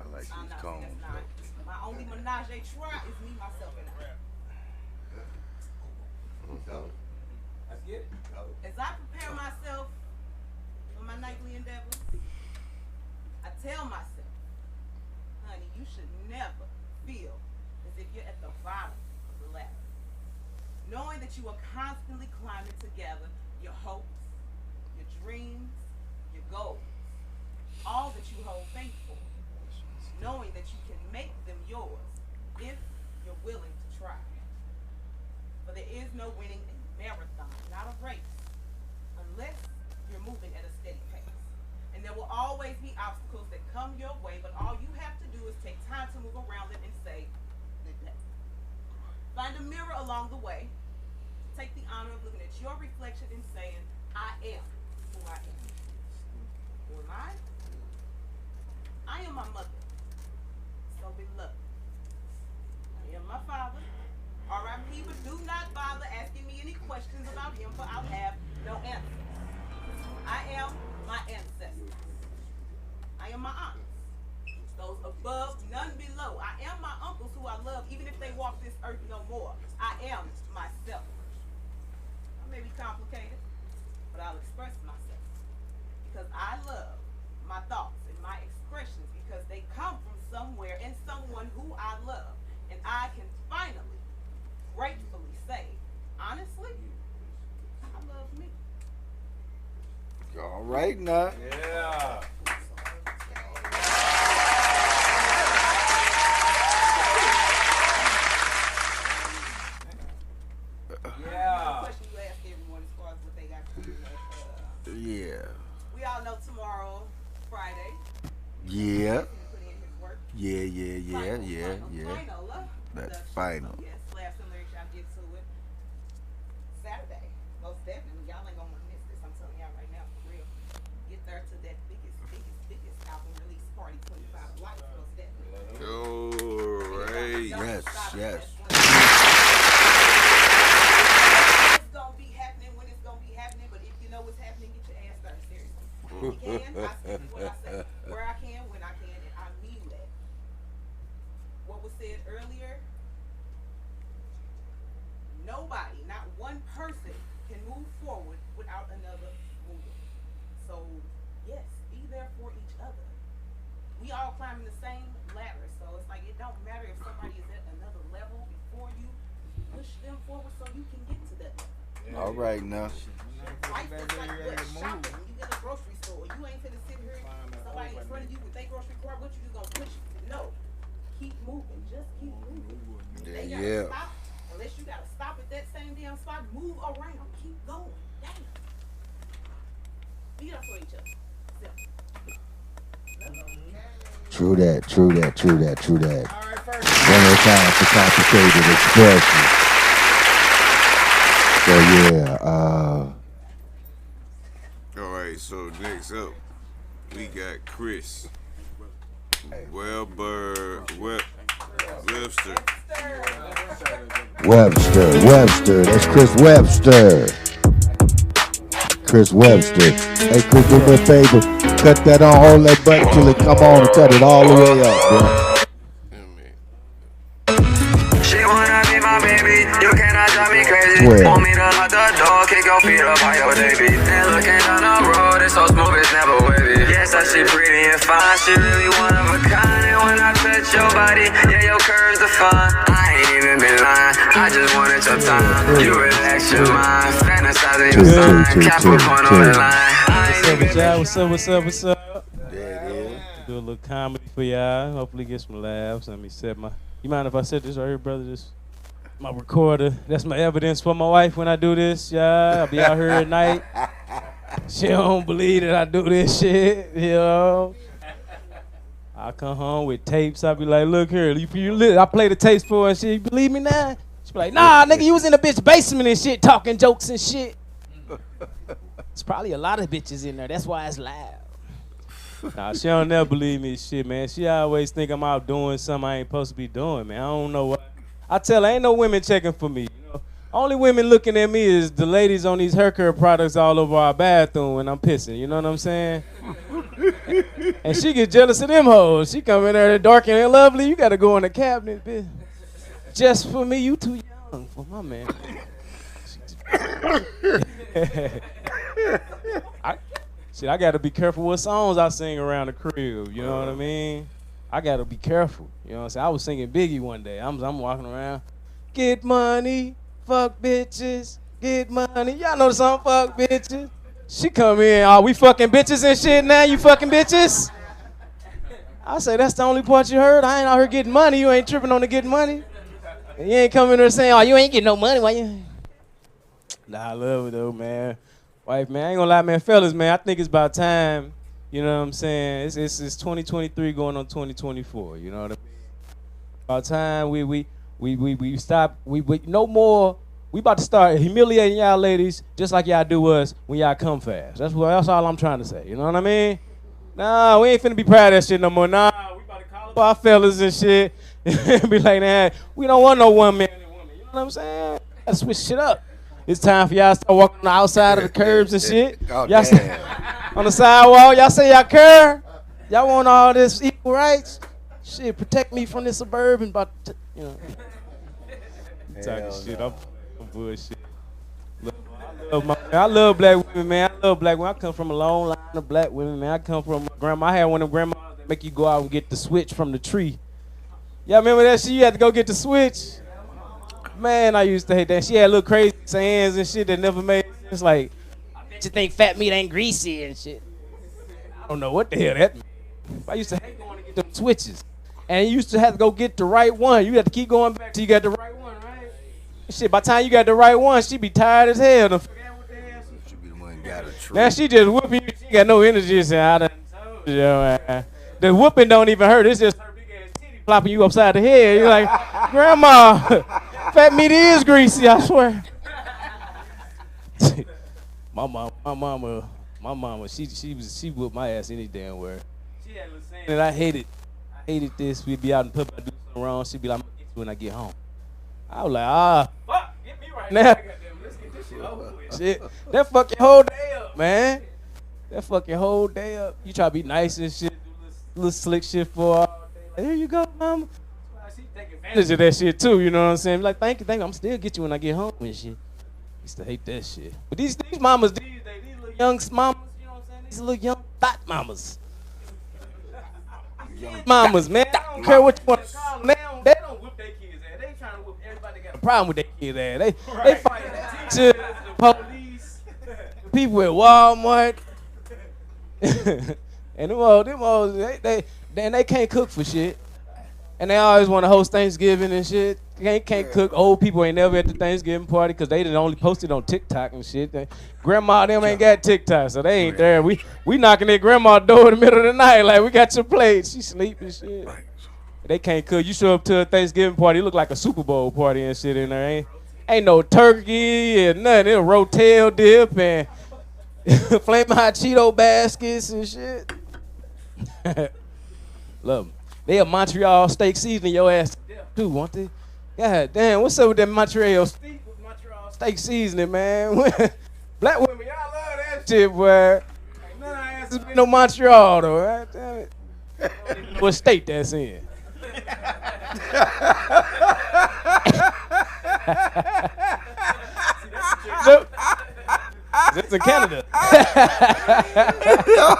I like these combs. My only menage a trois is me, myself, and I. Let's get it. As I prepare myself for my nightly endeavors, I tell myself, honey, you should never feel as if you're at the bottom of the ladder. Knowing that you are constantly climbing together your hopes, your dreams, your goals, all that you hold faith for. Knowing that you can make them yours if you're willing to try. But there is no winning a marathon, not a race, unless you're moving at a steady pace. And there will always be obstacles that come your way, but all you have to do is take time to move around them and say, "Good." Find a mirror along the way. Take the honor of looking at your reflection and saying, "I am who I am. Who am I? I am my mother. So beloved. I am my father. R.I.P. But do not bother asking me any questions about him, for I'll have no answer. I am my ancestors. I am my aunts. Those above, none below. I am my uncles who I love, even if they walk this earth no more. I am myself. I may be complicated, but I'll express myself. Because I love my thoughts and my expressions, because they come from somewhere and someone who I love. And I can finally, gratefully say, honestly, I love me. All right now. Yeah. Yeah. Question you ask everyone as far as what they got coming up. Yeah. We all know tomorrow, Friday. Yeah. Put in his work. Yeah. Final. That's final. Yes, laughs and lyrics, y'all get to it. Saturday, most definitely. Y'all ain't gonna wanna miss this. I'm telling y'all right now, for real. Get there to that biggest album release party, 25tolife, most definitely. Right. Yes. It's gonna be happening when it's gonna be happening, but if you know what's happening, get your ass there, seriously. If you can, I speak what I say. Where I can, when I can, and I mean that. What was said earlier, nobody, not one person, can move forward without another moving. So, yes, be there for each other. We all climbing the same ladder, so it's like it don't matter if somebody is at another level before you. Push them forward so you can get to that level. All right now. Life is like what? Shopping. When you get a grocery store, you ain't finna sit here, somebody in front of you with their grocery cart, what you just gonna push? No. Keep moving. Just keep moving. They gotta stop. Unless you gotta stop at that same damn spot, move around. Keep going. Damn. Be there for each other. True that. One more time for complicated expression. So yeah, All right, so next up, we got Chris Webster. That's Chris Webster. Hey, Chris, do me a favor. Cut that on, hold that button till it come on and cut it all the way up, bro. She wanna be my baby, you cannot drive me crazy. Want me to lock the door, kick your feet up on your baby. And looking down the road, it's so smooth, it's never wavy. Yes, that she pretty and fine, she really one of a kind. And when I touch your body, yeah, your curves define. I ain't even been lying, I just wanted your time. You relax your mind, fantasizing your sign. Capricorn on the line. What's up? Do a little comedy for y'all. Hopefully get some laughs. Let me set my. You mind if I set this right here, brother? This my recorder. That's my evidence for my wife when I do this. Yeah, I'll be out here at night. She don't believe that I do this shit. You know. I come home with tapes. I be like, look here. I play the tapes for her and she believe me now. She be like, nah, nigga, you was in the bitch basement and shit, talking jokes and shit. There's probably a lot of bitches in there. That's why it's loud. Nah, she don't never believe me shit, man. She always think I'm out doing something I ain't supposed to be doing, man. I don't know what. I tell her, ain't no women checking for me. You know? Only women looking at me is the ladies on these hair care products all over our bathroom when I'm pissing. You know what I'm saying? And she get jealous of them hoes. She come in there dark and lovely. You got to go in the cabinet, bitch. Just for me, you too young for my man. I got to be careful what songs I sing around the crib. You know what I mean? I got to be careful. You know what I'm saying? I was singing Biggie one day. I'm walking around. Get money, fuck bitches, get money. Y'all know the song, fuck bitches. She come in, are we fucking bitches and shit now? You fucking bitches? I say, that's the only part you heard? I ain't out here getting money. You ain't tripping on the getting money. And you ain't coming there saying, oh, you ain't getting no money. Why you? Nah, I love it though, man. Wife, man, I ain't gonna lie, man. Fellas, man, I think it's about time. You know what I'm saying? It's 2023 going on 2024. You know what I mean? About time we stop. We no more We about to start humiliating y'all ladies just like y'all do us when y'all come fast. That's all I'm trying to say. You know what I mean? Nah, we ain't finna be proud of that shit no more. Nah, we about to call up our fellas and shit. Be like, nah, we don't want no one man and woman. You know what I'm saying? Gotta switch shit up. It's time for y'all to start walking on the outside of the curbs and shit. Oh, Y'all damn. on the sidewalk, y'all say y'all care. Y'all want all this equal rights. Shit, protect me from this suburban, you know. Talking shit, I'm bullshit. I love black women, man. I love black women. I come from a long line of black women, man. I come from my grandma. I had one of them grandmas that make you go out and get the switch from the tree. Y'all remember that shit? You had to go get the switch? Man, I used to hate that. She had little crazy sayings and shit that never made sense. Like, I bet you think fat meat ain't greasy and shit. I don't know what the hell that means. I used to hate going to get them switches. And you used to have to go get the right one. You had to keep going back till you got the right one, right? And shit, by the time you got the right one, she be tired as hell. She be the one that got a tree. Now she just whooping you. She got no energy. So I done told you, man. The whooping don't even hurt. It's just her big ass titty flopping you upside the head. You're like, Grandma, fat meat is greasy, I swear. My mama, she whooped my ass any damn where. She had a little saying that I hated this. We'd be out in public, I'd do something wrong. She'd be like, I'm gonna get you when I get home. I was like, fuck, get me right now. Let's get this shit over with. Shit. That fucking whole day up, man. That fucking whole day up. You try to be nice and shit, do little slick shit for all day. Like, here you go, mama. She take advantage of that shit too, you know what I'm saying? Like, thank you. I'm still get you when I get home and shit. Used to hate that shit. But these mamas these days, these little young mamas, you know what I'm saying? These little young thought mamas. Mamas, man, I don't care what you want to call them. They don't whoop their kids' ass. They trying to whoop everybody that got a problem with their kids' ass. They fight the teachers, the police, the people at Walmart. And them old, they can't cook for shit. And they always want to host Thanksgiving and shit. They can't cook. Old people ain't never at the Thanksgiving party because they done only posted on TikTok and shit. Grandma them ain't got TikTok, so they ain't there. We knocking at grandma's door in the middle of the night like, we got your plate. She sleep and shit. They can't cook. You show up to a Thanksgiving party, it look like a Super Bowl party and shit in there. Ain't no turkey and nothing. It's rotel dip and flaming hot Cheeto baskets and shit. Love them. They a Montreal steak seasoning your ass to death too, won't they? God damn, what's up with that Montreal steak seasoning, man? Black women, y'all love that shit, boy. Ain't none of our asses be no Montreal though, right? Damn it. What state that's in? It's in Canada.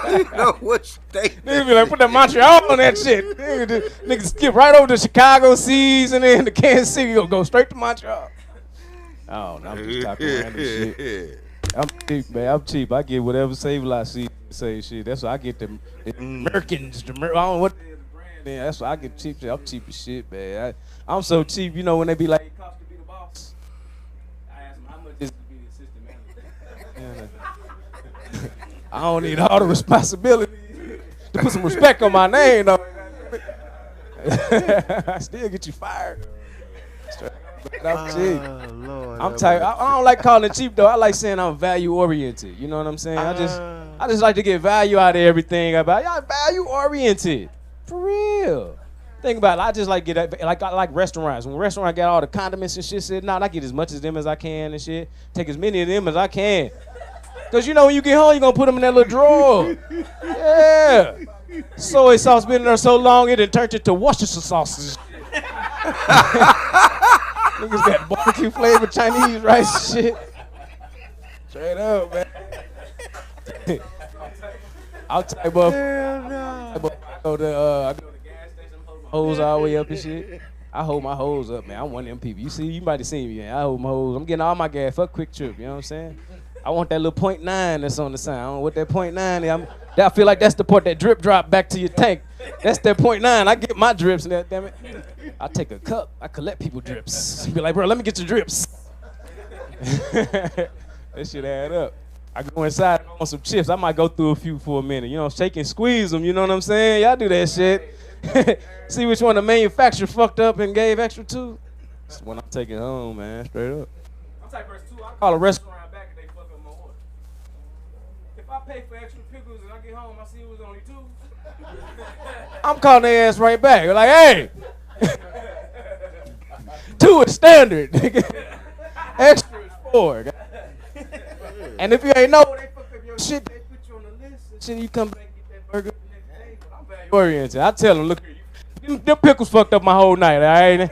You know what state? Niggas be like, put that Montreal on that shit. Niggas skip right over to Chicago Seas and then to Kansas City. Go straight to Montreal. Oh, no, I'm just talking random shit. I'm cheap, man. I'm cheap. I get whatever Save Lot say shit. That's why I get the Americans. I don't know what the brand is. That's why I get cheap shit. I'm cheap as shit, man. I'm so cheap, you know, when they be like, it costs to be the boss. I ask them, how much is it to be the assistant manager? I don't need all the responsibility to put some respect on my name, though. I still get you fired. I'm cheap. I'm tired. I don't like calling it cheap though. I like saying I'm value oriented. You know what I'm saying? I just like to get value out of everything. About y'all value oriented, for real. Think about it. I just like get I like restaurants. When a restaurant got all the condiments and shit sitting out, I get as much of them as I can and shit. Take as many of them as I can. Cause you know when you get home, you're gonna put them in that little drawer. Yeah. Soy sauce been in there so long it done turned into Worcestershire sauces. Niggas got barbecue flavored Chinese rice shit. Straight up, man. I'll type up. I go to gas station, hold my hose all the way up and shit. I hold my hose up, man. I'm one of them people. You might have seen me, man. I hold my hose. I'm getting all my gas. Fuck Quick Trip, you know what I'm saying? I want that little .9 that's on the side. I don't know what that .9 is. I feel like that's the part that drip drop back to your tank. That's that .9. I get my drips in that, damn it. I take a cup. I collect people drips. Be like, bro, let me get your drips. That shit add up. I go inside, I want some chips. I might go through a few for a minute. You know, shake and squeeze them. You know what I'm saying? Y'all do that shit. See which one the manufacturer fucked up and gave extra to. That's the one I'm taking home, man. Straight up. type of person too. I call a restaurant back and they fuck up my order. If I pay for extra pickles and I get home, I see it was only 2. I'm calling their ass right back. Like, hey, 2 is standard. Extra is 4. And if you ain't know, they fuck up your shit. They put you on the list and shit. You come back and get that burger the next day. But I'm value oriented. I tell them, look, them pickles fucked up my whole night. All right.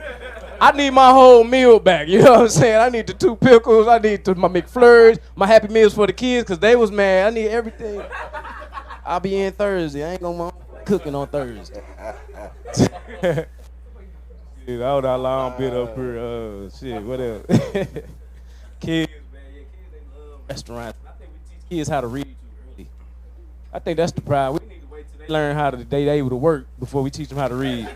I need my whole meal back. You know what I'm saying? I need the 2 pickles. I need my McFlurries, my Happy Meals for the kids because they was mad. I need everything. I'll be in Thursday. I ain't gonna cooking on Thursday. Shit, I was a long bit up here. Shit, what else? Kids, man. Yeah, kids, they love restaurants. I think we teach kids how to read too early. I think that's the problem. We need to wait till they learn how to they able to work before we teach them how to read.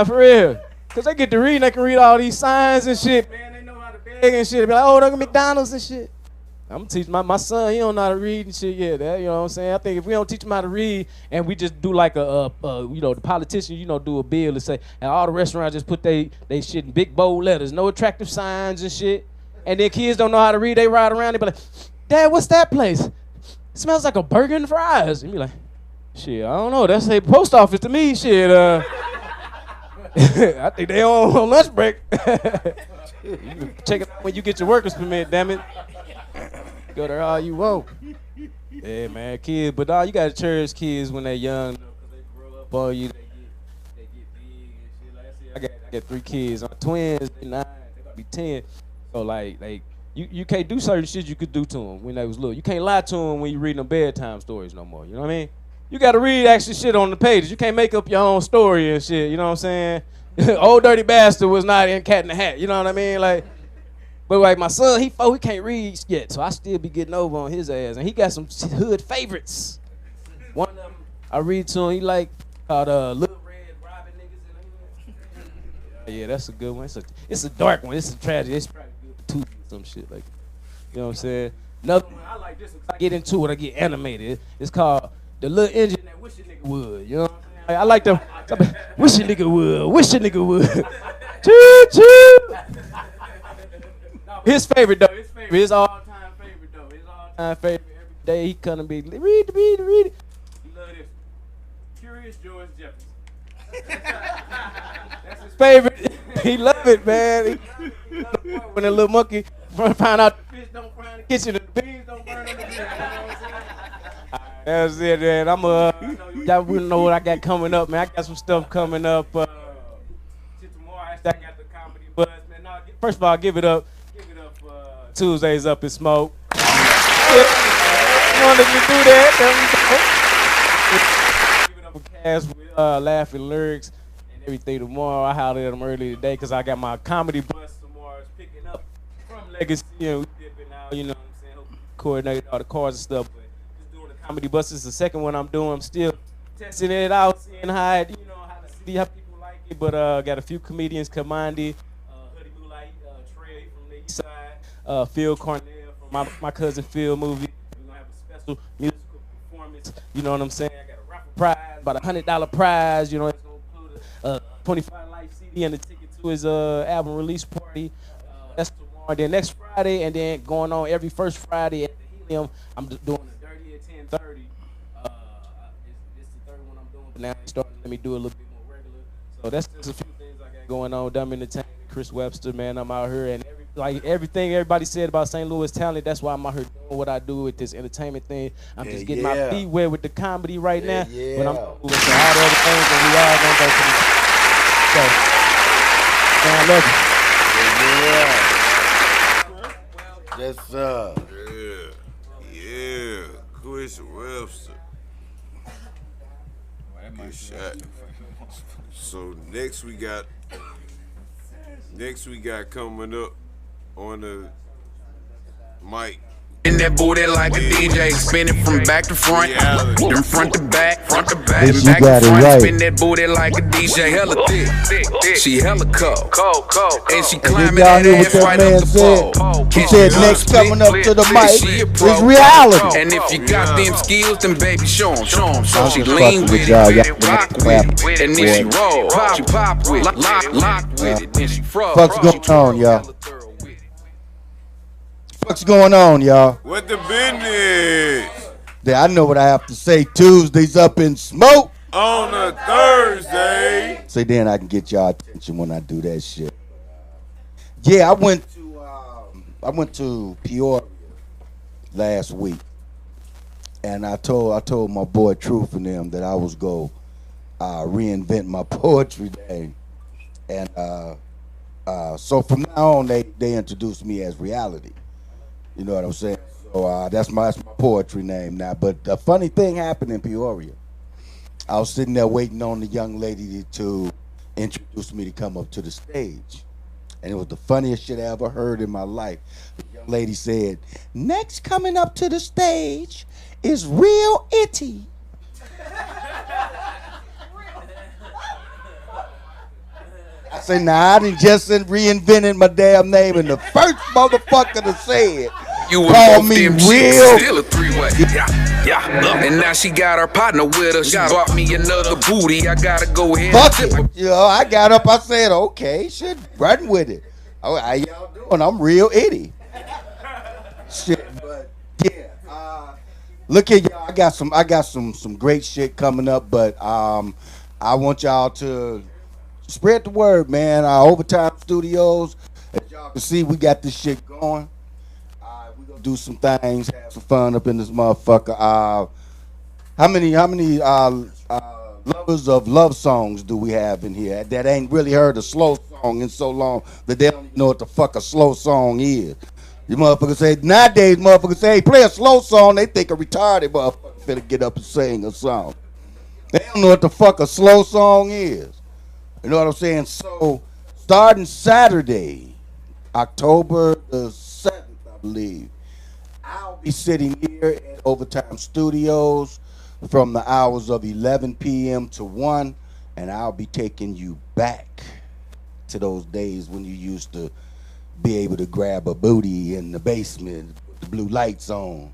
For real. Because they get to read and they can read all these signs and shit. Man, they know how to beg and shit. They be like, oh, they're McDonald's and shit. I'm going to teach my son, he don't know how to read and shit yet. You know what I'm saying? I think if we don't teach him how to read and we just do like the politicians, do a bill and say, and all the restaurants just put they shit in big bold letters, no attractive signs and shit. And then kids don't know how to read, they ride around, they be like, Dad, what's that place? It smells like a burger and fries. And be like, shit, I don't know. That's a post office to me, shit. I think they on lunch break. You can check it out when you get your workers permit, damn it. Go there all you want. Yeah, man, kids. But you gotta cherish kids when they're young, because they grow up on you. They get big and shit. Like I said, I got 3 kids. I'm twins. They 9. They gonna be 10. So like you can't do certain shit you could do to them when they was little. You can't lie to them when you reading them bedtime stories no more. You know what I mean? You got to read actual shit on the pages. You can't make up your own story and shit. You know what I'm saying? Old Dirty Bastard was not in Cat in the Hat. You know what I mean? But like my son, he can't read yet, so I still be getting over on his ass. And he got some hood favorites. One of them I read to him. He called Little Red Robin Niggas in the Yeah, that's a good one. It's a dark one. It's a tragedy. It's probably good for 2 or some shit like that. You know what I'm saying? Another one I like this. I get into it. I get animated. It's called The Little Engine That Wish a Nigga Would. You know what I'm saying? I like them. Wish a nigga would. Wish a nigga would. Choo choo. His favorite though. His all-time favorite though. His all-time favorite. Every day he come and be read it. He love this. Curious George Jefferson. That's his favorite. He love it, man. When the little monkey find out the fish don't fry in the kitchen and the beans don't burn on the grill. You know what I'm saying? That's it, man. Y'all wouldn't know what I got coming up, man. I got some stuff coming up. Tomorrow, I got the comedy buzz, man. First of all, give it up for Tuesdays Up and Smoke. You wanted to do that? Give it up for Cass with laughing lyrics and everything tomorrow. I hollered at them early today because I got my comedy bus tomorrow. It's picking up from Legacy. We dipping out, you know what I'm saying? Hope we coordinate all the cars and stuff. Comedy bus is the second one I'm doing. I'm still testing it out, seeing how to see how people like it. But got a few comedians: Kamandi, Hoodie Moonlight, Trey from the East Side, Phil Cornell from my cousin Phil movie. We're gonna have a special musical performance. You know what I'm saying? I got a raffle prize, about $100 prize. You know, it's gonna include a 25tolife CD and a ticket to his album release party. That's tomorrow. Then next Friday, and then going on every first Friday at the Helium. I'm just doing 30. It's the third one I'm doing, but now they're starting to let me do a little bit more regular. So that's just a few things I got going on. Dumb Entertainment, Chris Webster, man, I'm out here, and everything everybody said about St. Louis talent, that's why I'm out here doing what I do with this entertainment thing. I'm just getting my feet wet with the comedy right now, but I'm moving to all the other things, and we all gonna go to the so, man, I love you. Yes, sir. Yeah. Chris Webster. Good shot. So next we got coming up on the mic. In that booty like a DJ, spin it from back to front, then front to back, then back to front, spin that booty like a DJ. Hella thick, she hella cold, and she climbing that ass right up the pole. He said next coming up to the mic is reality. And if you got them skills, then baby show 'em. So she lean with it, rock with it, and then she roll, pop with it, lock with it, then she frog. What's going on, y'all? fuck's going on, y'all? What the business? I know what I have to say. Tuesdays up in smoke. On a Thursday. So then I can get y'all attention when I do that shit. Yeah, I went to Peoria last week, and I told my boy Truth and them that I was go reinvent my poetry day, and so from now on they introduced me as Reality. You know what I'm saying? So that's my poetry name now. But the funny thing happened in Peoria. I was sitting there waiting on the young lady to introduce me to come up to the stage. And it was the funniest shit I ever heard in my life. The young lady said, "Next coming up to the stage is Real Itty." I say, nah, I done just reinvented my damn name, and the first motherfucker to say it called me Real. Still a three-way. Yeah. And now she got her partner with her. She bought me another booty. I gotta go ahead. Fuck it. You know, I got up. I said, okay, shit, run with it. Oh, how y'all doing? I'm Real Itty. Shit, but yeah. Look at y'all. I got some great shit coming up, but I want y'all to spread the word, man. Overtime Studios. As y'all can see, we got this shit going. We gonna do some things, have some fun up in this motherfucker. How many lovers of love songs do we have in here that ain't really heard a slow song in so long that they don't even know what the fuck a slow song is? You motherfuckers say, nowadays motherfuckers say, hey, play a slow song, they think a retarded motherfucker finna get up and sing a song. They don't know what the fuck a slow song is. You know what I'm saying? So, starting Saturday, October the 7th, I believe, I'll be sitting here at Overtime Studios from the hours of 11 p.m. to 1, and I'll be taking you back to those days when you used to be able to grab a booty in the basement with the blue lights on.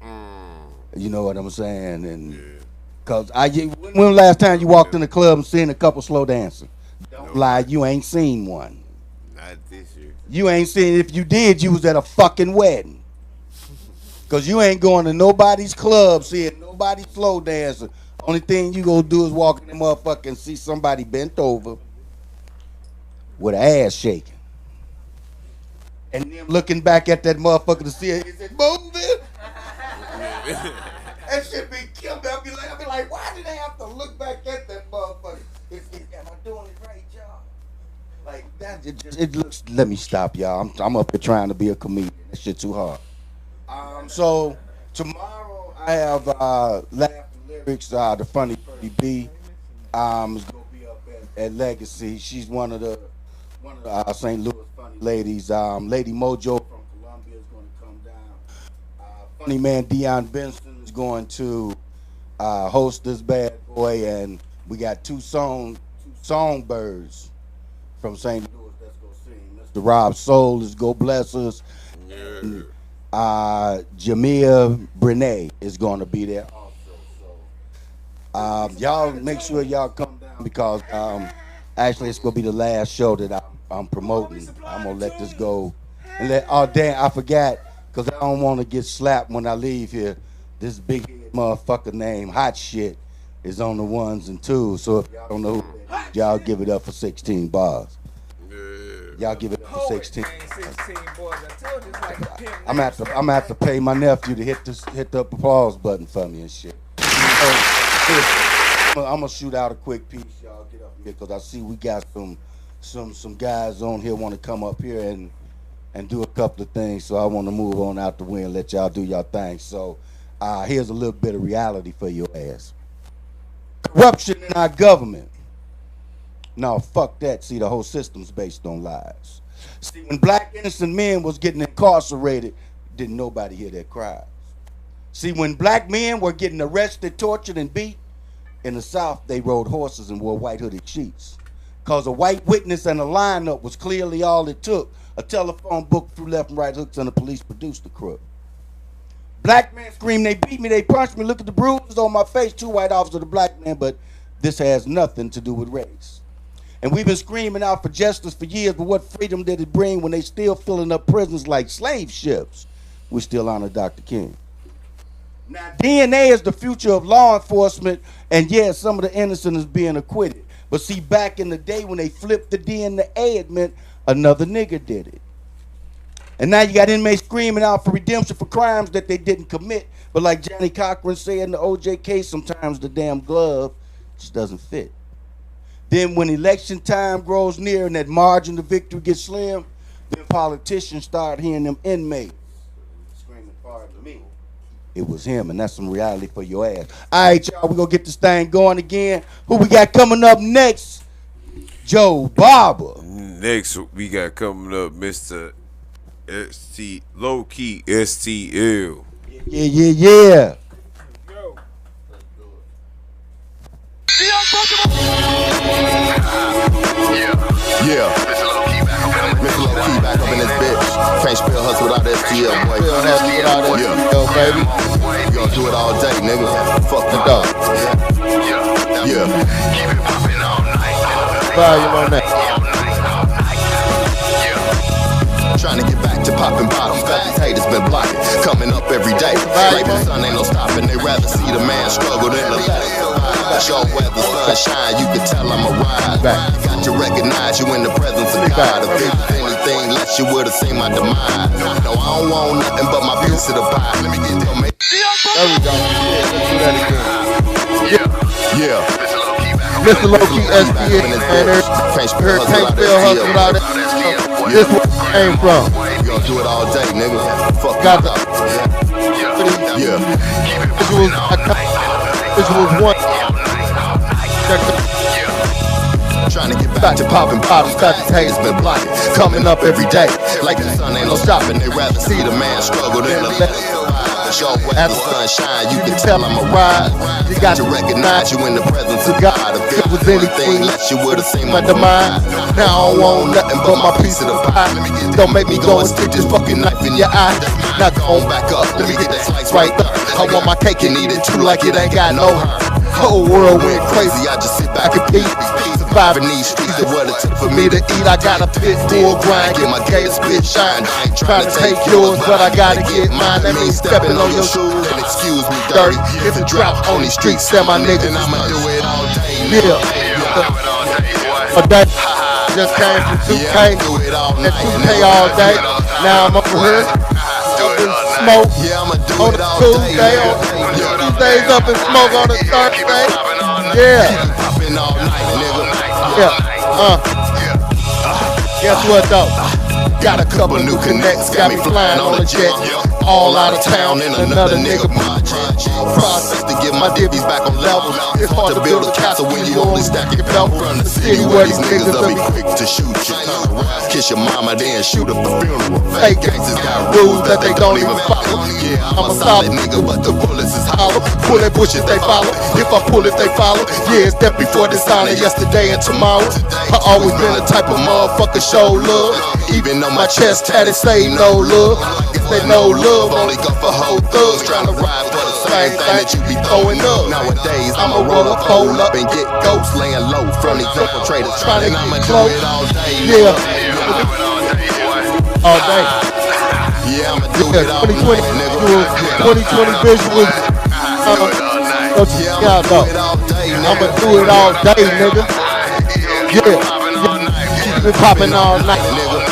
You know what I'm saying? And cause when last time you walked in the club and seen a couple slow dancing? Don't lie, you ain't seen one. Not this year. You ain't seen. If you did, you was at a fucking wedding. Cause you ain't going to nobody's club seeing nobody slow dancing. Only thing you gonna do is walk in the motherfucker and see somebody bent over with an ass shaking. And them looking back at that motherfucker to see it, is it moving? That shit be killed. I'll be like, why did they have to look back at that motherfucker? Am I doing it right, y'all? Like that, it looks. Let me stop, y'all. I'm up here trying to be a comedian. That shit too hard. So tomorrow I have Laugh the Lyrics, the Funny Pretty B. Is gonna be up at Legacy. She's one of the St. Louis funny ladies. Lady Mojo from Columbia is gonna come down. Funny man Deion Benson is going to host this bad boy, and we got two songbirds from St. Louis that's gonna sing. Mr. Rob Soul is go bless us. And, Jamia Brene is going to be there also. So y'all make sure y'all come down because actually it's going to be the last show that I'm promoting. I'm going to let this go. And oh damn, I forgot because I don't want to get slapped when I leave here. This big motherfucker named Hot Shit is on the ones and twos. So if y'all don't know who, y'all give it up for 16 bars. Y'all give it up for 16. I'm gonna have to pay my nephew to hit the applause button for me and shit. I'm gonna shoot out a quick piece, y'all. Get up here because I see we got some guys on here want to come up here and do a couple of things. So I want to move on out the way and let y'all do y'all thing. So here's a little bit of reality for your ass. Corruption in our government. No, fuck that. See, the whole system's based on lies. See, when black innocent men was getting incarcerated, didn't nobody hear their cries. See, when black men were getting arrested, tortured, and beat, in the South, they rode horses and wore white hooded sheets. Because a white witness and a lineup was clearly all it took. A telephone book through left and right hooks and the police produced the crook. Black men screamed, they beat me, they punched me, look at the bruises on my face, 2 white officers, the black man, but this has nothing to do with race. And we've been screaming out for justice for years, but what freedom did it bring when they still filling up prisons like slave ships? we still honor Dr. King. Now, DNA is the future of law enforcement, and yes, some of the innocent is being acquitted. But see, back in the day when they flipped the DNA, it meant another nigga did it. And now you got inmates screaming out for redemption for crimes that they didn't commit. But like Johnny Cochran said in the OJ case, sometimes the damn glove just doesn't fit. Then when election time grows near and that margin of victory gets slim, then politicians start hearing them inmates screaming, pardon me. It was him, and that's some reality for your ass. All right, y'all, we're going to get this thing going again. Who we got coming up next? Joe Barber. Next, we got coming up Mr. Low Key STL. Yeah. Yeah. Mr. Low Key back up in this bitch. Can't spell hustle without STL, boy. Spell hustle without STL, baby. You gonna do it all day, nigga. Fuck the dog. Yeah. Keep it poppin' all night. Volume on that. Trying to get back to popping bottles, but these haters been blocking. Coming up every day, like the sun ain't no stopping. They rather see the man struggle than the show where the sun shine. You can tell I'm a ride. Got to recognize you in the presence of God. If it was anything less, you would've seen my demise. No, I don't want nothing but my piece of the pie. Let me get them. There we go. Yeah, let's do that again. Yeah. Mr. Low Key SBA, man. Can't spell hustle without it. This where it came from. You gonna do it all day, nigga. Fuck got the yeah. This was one. Trying to get back to popping bottles, got the haters been blocking. Coming up every day, like the sun ain't no stopping. They rather see the man struggle than the left. Show where the sun shine, you can tell I'm a ride. You got to recognize you in the presence of God. If it was anything less, you would've seen my demise. Now I don't want nothing but my piece of the pie. Don't make me go and stick this fucking knife in your eye. Now go on back up, let me get that slice right there. I want my cake and eat it too like it ain't got no hurt. Whole world went crazy, I just sit back and eat. Surviving these streets is what it took for me to eat. I got a pit bull grind, get my gay spit shine. I ain't trying to take yours, but I gotta get mine. That means stepping on your shoes and excuse me dirty. If it drop on these streets, send my niggas, I'ma do it all day. Yeah. A day. Just came from 2K, and 2K all day. Now I'm over here, up in smoke on a Tuesday, on Tuesdays up in smoke on a Thursday. Yeah. Guess what though? Got a couple new connects, got me flying on a jet. All out of town in another nigga process to get my divvies back on level. It's hard to build a castle when you only stack your belt. From the city where these niggas will be quick to shoot you. Kiss your mama, then shoot up the funeral. Fake gangsters got rules that they don't even follow. Yeah, I'm a solid nigga, but the bullets is hollow. Pulling bushes they follow. If I pull it, they follow. Yeah, it's death before dishonor, yesterday and tomorrow. I always been the type of motherfucker show love. Even though my chest tatted say no love. They no love, only go for whole thugs. Trying to ride for the same thing that you be throwing up. Nowadays, I'ma roll up, hold up, and get ghosts laying low from these infiltrators. Trying to I'ma do it all day. Yeah. All day. Yeah, I'ma do it all day, nigga. 2020 visuals. I'ma do it all day, nigga. Yeah. Keep it popping all night, nigga.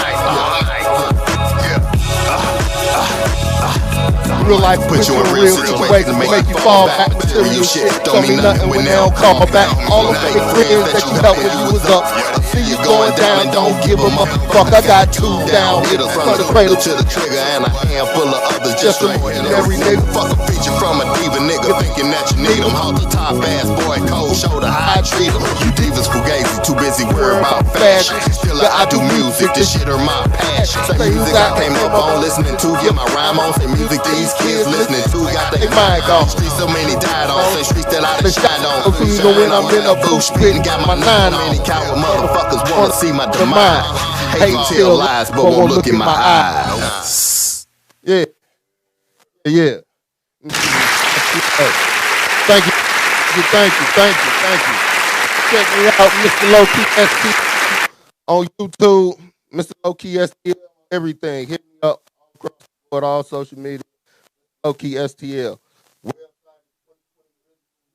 Real life put you in real situations, make you fall back. Material shit don't mean nothing when they don't call back. All the fake friends that you helped when you was up, see you going down and don't give them up. Fuck, I got two down hitters from the cradle to the trigger and a handful of others just to every nigga. Fuck a feature from a diva nigga thinking that you need them. Hold the top ass boy cold shoulder, how I treat them. You divas fugazi, too busy worrying about fashion. Still I do music, this shit are my passion. Say music I came up on listening to, get my rhyme on, say music these kids listening to, got they mind gone. Streets so many died on, say streets that I done shine on. Even when I'm in a booth spitting, got my 9 on. Many coward motherfuckers wanna see my demise. Hate tell lies, but won't look in my eyes. Yeah. Thank you. Check me out, Mr. Low Key ST on YouTube, Mr. Low Key ST, everything. Hit me up. support all social media. Low-key STL.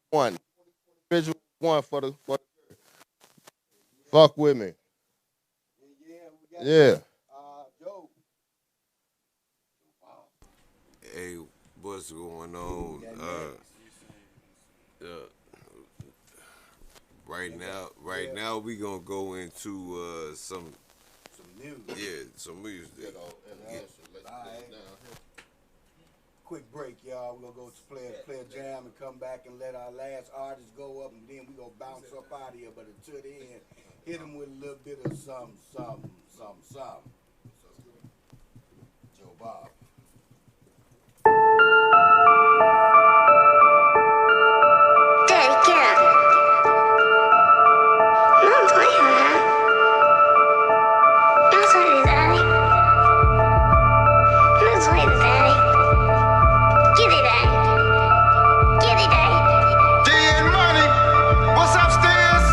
One. Visual one for the fuck with me. Yeah. Hey, what's going on? Right now we gonna go into some music. Yeah, some music. Quick break, y'all. We're gonna go to play a jam and come back and let our last artist go up, and then we gonna bounce up out of here. But until then, hit them with a little bit of something. Joe Bob. Daddy, get up. Don't play with her. Don't play with Daddy. Don't play with Daddy. Get it, Daddy. Get it, Daddy. D and Money, what's upstairs?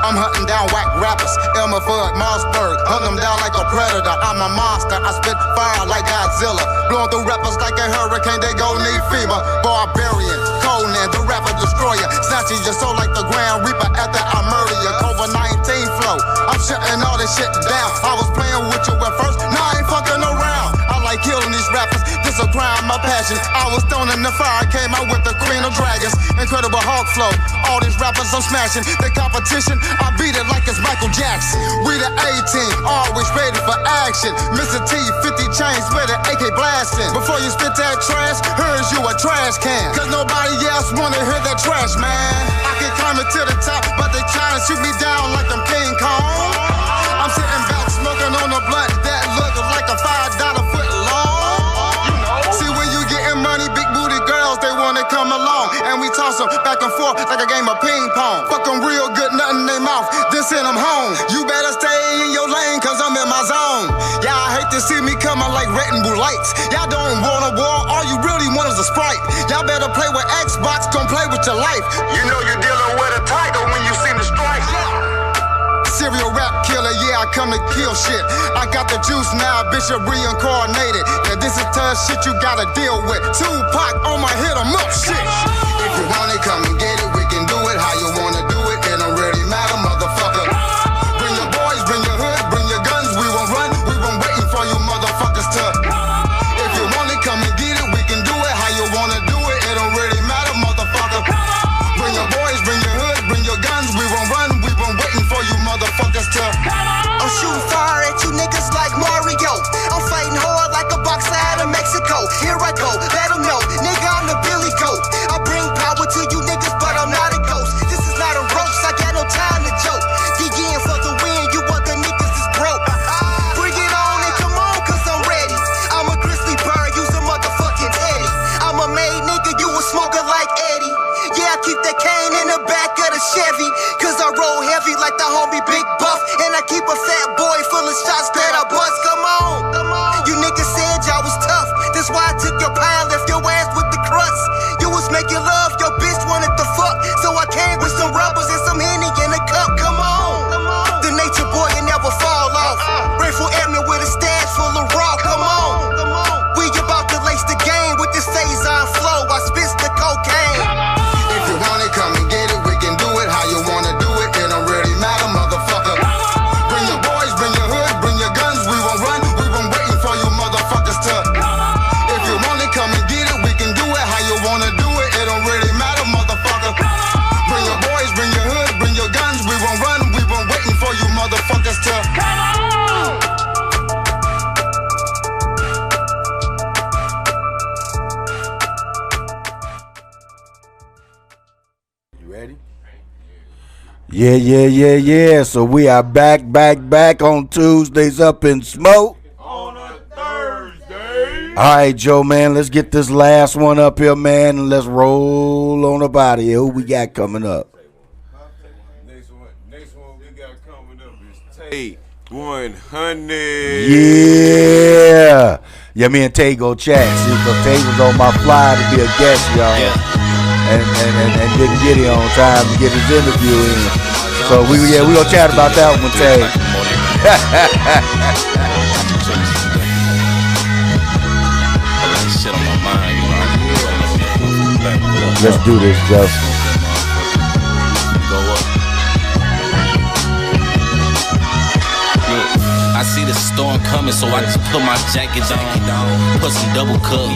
I'm hunting down whack rappers, Elmer Fudd, Mossberg. Hunt them down like a predator, I'm a monster. I spit fire like Godzilla. Blowing through rappers like a hurricane, they gon' need FEMA. Barbarian, Conan, the rapper destroyer. Snatching your soul like the Grand Reaper after I murder you. COVID-19 flow, I'm shutting all this shit down. I was playing with you at first, now I ain't fucking around. I like killing these rappers, this a crime, my passion. I was thrown in the fire, came out with the Queen of Dragons. Incredible Hulk flow, all these rappers I'm smashing. The competition, I beat it like it's Michael Jackson. We the A-team, always ready for action. Mr. T, 50 chains with an AK blasting. Before you spit that trash, here's you a trash can. Cause nobody else wanna hear that trash, man. I can climb it to the top, but they tryna shoot me down like I'm King Kong. I'm sitting back smoking on a blunt that look like a $5 foot long. See, when you getting money, big booty girls, they wanna come along. And we toss them back and forth like a game of ping pong. Fuck them real good, nothing in their mouth, then send them home. You better stay in your lane, cause I'm in my zone. Y'all hate to see me coming like red and blue lights. Y'all don't want a war, all you really want is a Sprite. Y'all better play with Xbox, don't play with your life. You know you're dealing with a tiger when you see the strike. Serial rap killer, yeah, I come to kill shit. I got the juice now, bitch, you're reincarnated. Yeah, this is tough shit you gotta deal with. Tupac on my hit 'em up shit. If you want it, come and get it, we can do it how you wanna do it. It don't really matter, motherfucker. Bring your boys, bring your hood, bring your guns, we won't run, we won't waiting for you motherfuckers to. If you want it, come and get it, we can do it how you wanna do it. It don't really matter, motherfucker. Bring your boys, bring your hood, bring your guns, we won't run, we won't waiting for you motherfuckers to. I'm shooting fire at you niggas like Mario. I'm fighting hard like a boxer out of Mexico. Here I go, let them know, nigga, I'm the Billy Goat. I bring power to you niggas, but I'm not a ghost. This is not a roast, I got no time to joke. DJing for the win, you other niggas is broke. Bring it on and come on, cause I'm ready. I'm a grizzly bird, use a motherfucking Eddie. I'm a made nigga, you a smoker like Eddie. Yeah, I keep that cane in the back of the Chevy, cause I roll heavy like the homie Big Buff. And I keep a fat boy full of shots that I bust. Come on, you niggas said y'all was tough, that's why I took your pile, left your ass with the crust. You was making love, your bitch wanted the fuck, so I came with some rubbers and some Henny in a cup. Come on, the nature boy you never fall off. Grateful airman with a stash full of raw. Come on, we about to lace the game with this Faison flow. I spit the cocaine. If you want it, come and get it, we can do it how you wanna do it. It don't really matter, motherfucker. Bring your boys, bring your hood, bring your guns, we won't run, we won't waiting for you motherfuckers to. If you want it, come and get it, we can do it how you wanna do it. It don't really matter, motherfucker. Bring your boys, bring your hood, bring your guns, we won't run, we won't waiting for you motherfuckers to. You ready? Yeah. So we are back on Tuesdays Up in Smoke. On a Thursday. All right, Joe, man, let's get this last one up here, man, and let's roll on up out of here. Who we got coming up? Next one we got coming up is Tay 100. Yeah, me and Tay go chat. See, because Tay was on my flyer to be a guest, y'all. Yeah. And didn't get here on time to get his interview in. So we gonna chat about that one, Tay. mind, you know. Let's do this, Joe. Go up. I see the storm coming, so I just put my jacket on, put some double cup,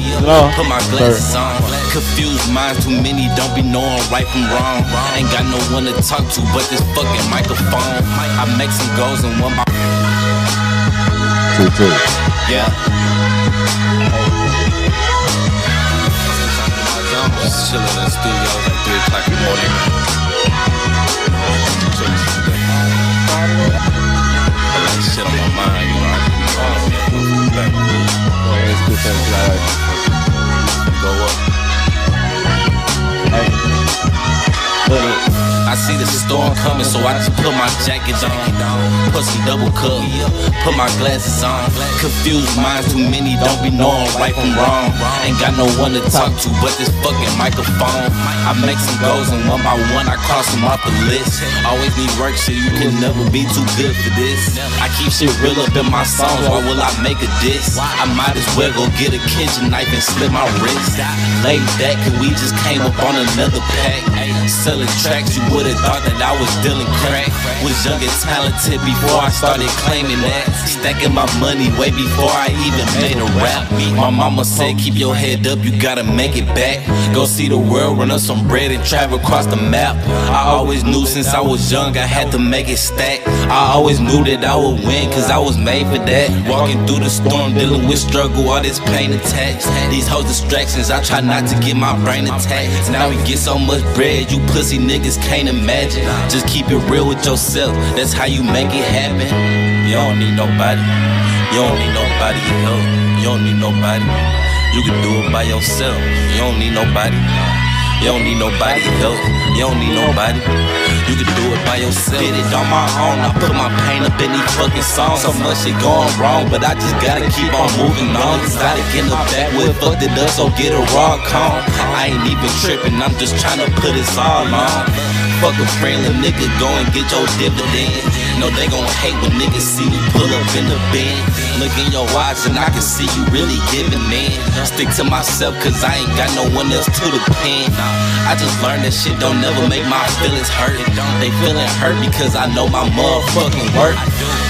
put my glasses on. Confused minds, too many don't be knowing right from wrong. Ain't got no one to talk to but this fucking microphone. I make some goals and one by 2-2. yeah. Just chilling in the studio like 3 o'clock in the morning. Shit on my mind, you know. Go up. Hey. I see the storm coming, so I just put my jacket on, put some double cup, put my glasses on. Confused minds, too many don't be knowing right from wrong. Ain't got no one to talk to but this fucking microphone. I make some goals and one by one I cross them off the list. Always need work, shit, you can never be too good for this. I keep shit real up in my songs, why will I make a diss? I might as well go get a kitchen knife and slit my wrist. Laid back and we just came up on another pack. Selling tracks, you would've thought that I was dealing crack. Was young and talented before I started claiming that. Stacking my money way before I even made a rap. My mama said keep your head up, you gotta make it back. Go see the world, run up some bread and travel across the map. I always knew since I was young I had to make it stack. I always knew that I would win cause I was made for that. Walking through the storm, dealing with struggle, all this pain attached. These whole distractions, I try not to get my brain attacked. Now we get so much bread, you pussy niggas can't imagine. Just keep it real with yourself, that's how you make it happen. You don't need nobody, you don't need nobody help. You don't need nobody, you can do it by yourself. You don't need nobody, you don't need nobody help. You don't need nobody, you can do it by yourself. Did it on my own, I put my pain up in these fucking songs. So much shit going wrong, but I just gotta keep on moving on. Decided in the backwood, fucked it up, so get a raw cone. I ain't even tripping, I'm just trying to put it all on. Fuck a friendly nigga, go and get your dividend. Know they gon' hate when niggas see me pull up in the bin. Look in your eyes and I can see you really giving in. Stick to myself cause I ain't got no one else to depend. I just learned that shit don't never make my feelings hurt. They feeling hurt because I know my motherfucking worth.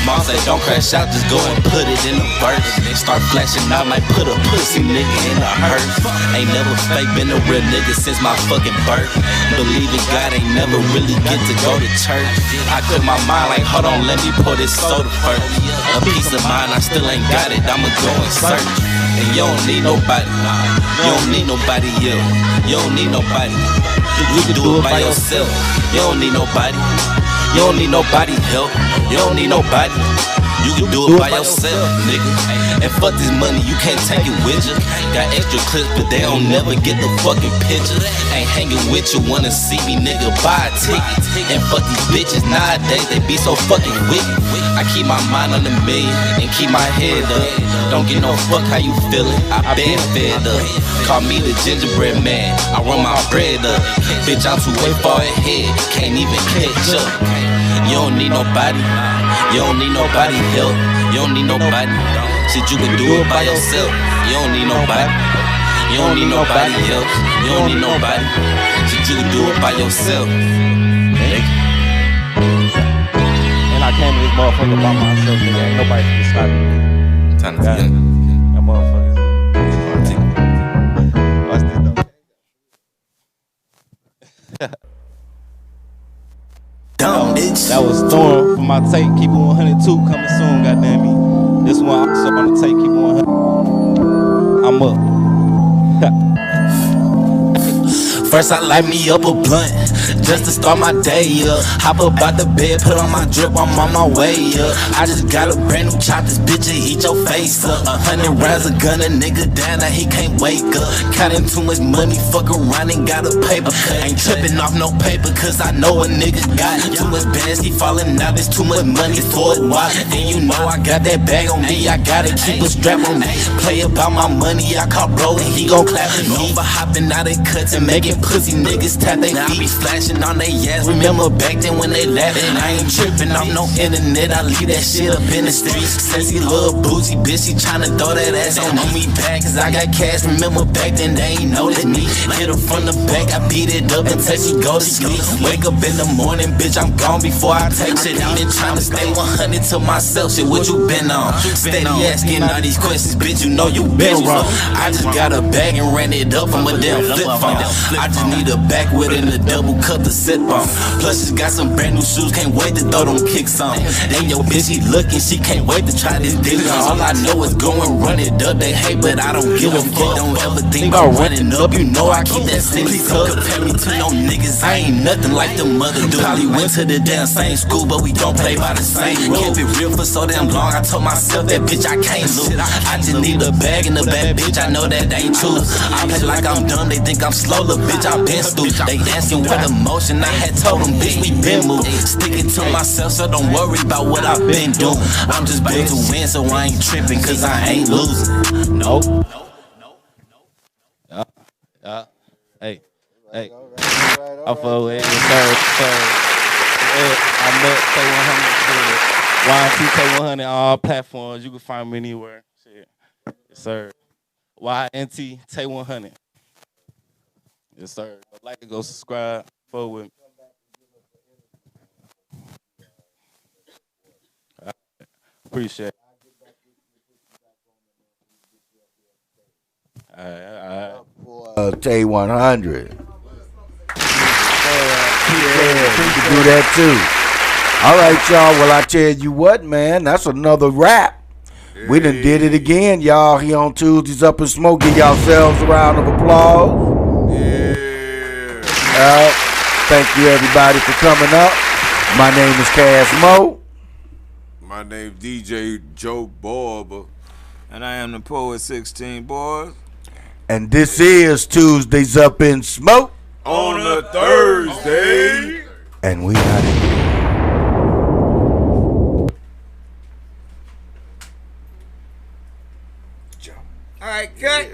Mom say don't crash out, just go and put it in the verse. Start flashing out like put a pussy nigga in a hearse. Ain't never fake, been a real nigga since my fucking birth. Believe in God, ain't never really get to go to church. I took my mind like hold on, let me pour this soda first. A peace of mind, I still ain't got it, I'ma go and search. And you don't need nobody, you don't need nobody else. You don't need nobody, you can do it by yourself. You don't need nobody, you don't need nobody help. You don't need nobody, you can do it by yourself, nigga. And fuck this money, you can't take it with you. Got extra clips, but they don't never get the fucking picture. Ain't hanging with you, wanna see me, nigga, buy a ticket. And fuck these bitches nowadays, they be so fucking wicked. I keep my mind on the million and keep my head up. Don't get no fuck how you feelin', I been fed up. Call me the gingerbread man, I run my bread up. Bitch, I'm too way far ahead, can't even catch up. You don't need nobody, you don't need nobody help. You don't need nobody, shit you can do it by yourself. You don't need nobody, you don't need nobody else. You don't need nobody, shit you can do it by yourself. And I came to this motherfucker by myself, nigga. Ain't nobody can stop me. Time to that motherfuckers. Watch this though. That was Storm for my tape. Keep it 102 coming soon, goddamn me. This one also on the tape. Keep it 100. I'm up. First I light me up a blunt, just to start my day up. Hop up out the bed, put on my drip, I'm on my way up. I just got a brand new chop, this bitch will eat your face up. 100 rounds of gun, a nigga down, now he can't wake up. Counting too much money, fuck around and got a paper cut. Ain't tripping off no paper, cause I know a nigga got too much bands, he falling out, there's too much money for it. Why? And you know I got that bag on me, I gotta keep a strap on me. Play about my money, I call bro and he gon' clap at me. For hopping out of cuts and making pussy niggas tap they feet. I be flashing on they ass. Remember back then when they laughing? I ain't tripping off no internet. I leave that shit up in the streets. Sassy little bougie bitch, she tryna throw that ass on me back. Cause I got cash. Remember back then they ain't noticed me. Hit her from the back, I beat it up until she go to sleep. Wake up in the morning, bitch, I'm gone before I take shit. I been tryna stay 100 to myself. Shit, what you been on? Steady asking all these questions, bitch, you know you been wrong. I just got a bag and ran it up from a damn flip phone. I just need a back with it and a double cut to sit on. Plus, she got some brand new shoes, can't wait to throw them kicks on. And your bitch, she looking, she can't wait to try this dick. All I know is go and run it up. They hate, but I don't give a fuck. Don't ever think about running up. You know I keep that city tuck. Compare me to no niggas, I ain't nothing like the mother do. Probably went to the damn same school, but we don't play by the same rules. Kept it real for so damn long, I told myself that bitch I can't lose. I just need a bag and a bad bitch, I know that ain't true. I play like I'm dumb, they think I'm slow, little bitch, I been stupid. They asking what emotion, I had told them, bitch, we been moved. Sticking to myself, so don't worry about what I've been doing. I'm just built to win, so I ain't tripping, cause I ain't losing. Nope. Hey. I fuck with it. I met K100. YNT K100 on all platforms. You can find me anywhere. Shit. Yes, sir. YNT K100. Yes, sir. Go like it, go subscribe. Fuck with me. Appreciate it. Tay 100. You can do that too. All right, y'all. Well, I tell you what, man. That's another wrap. We done did it again, y'all. Here on Tues Up and Smoke. Give yourselves a round of applause. Thank you, everybody, for coming up. My name is Cass Mo. My name DJ Joe Barber. And I am the Poet 16, boys. And this is Tuesdays Up in Smoke. On a Thursday. And we out of here. All right, cut.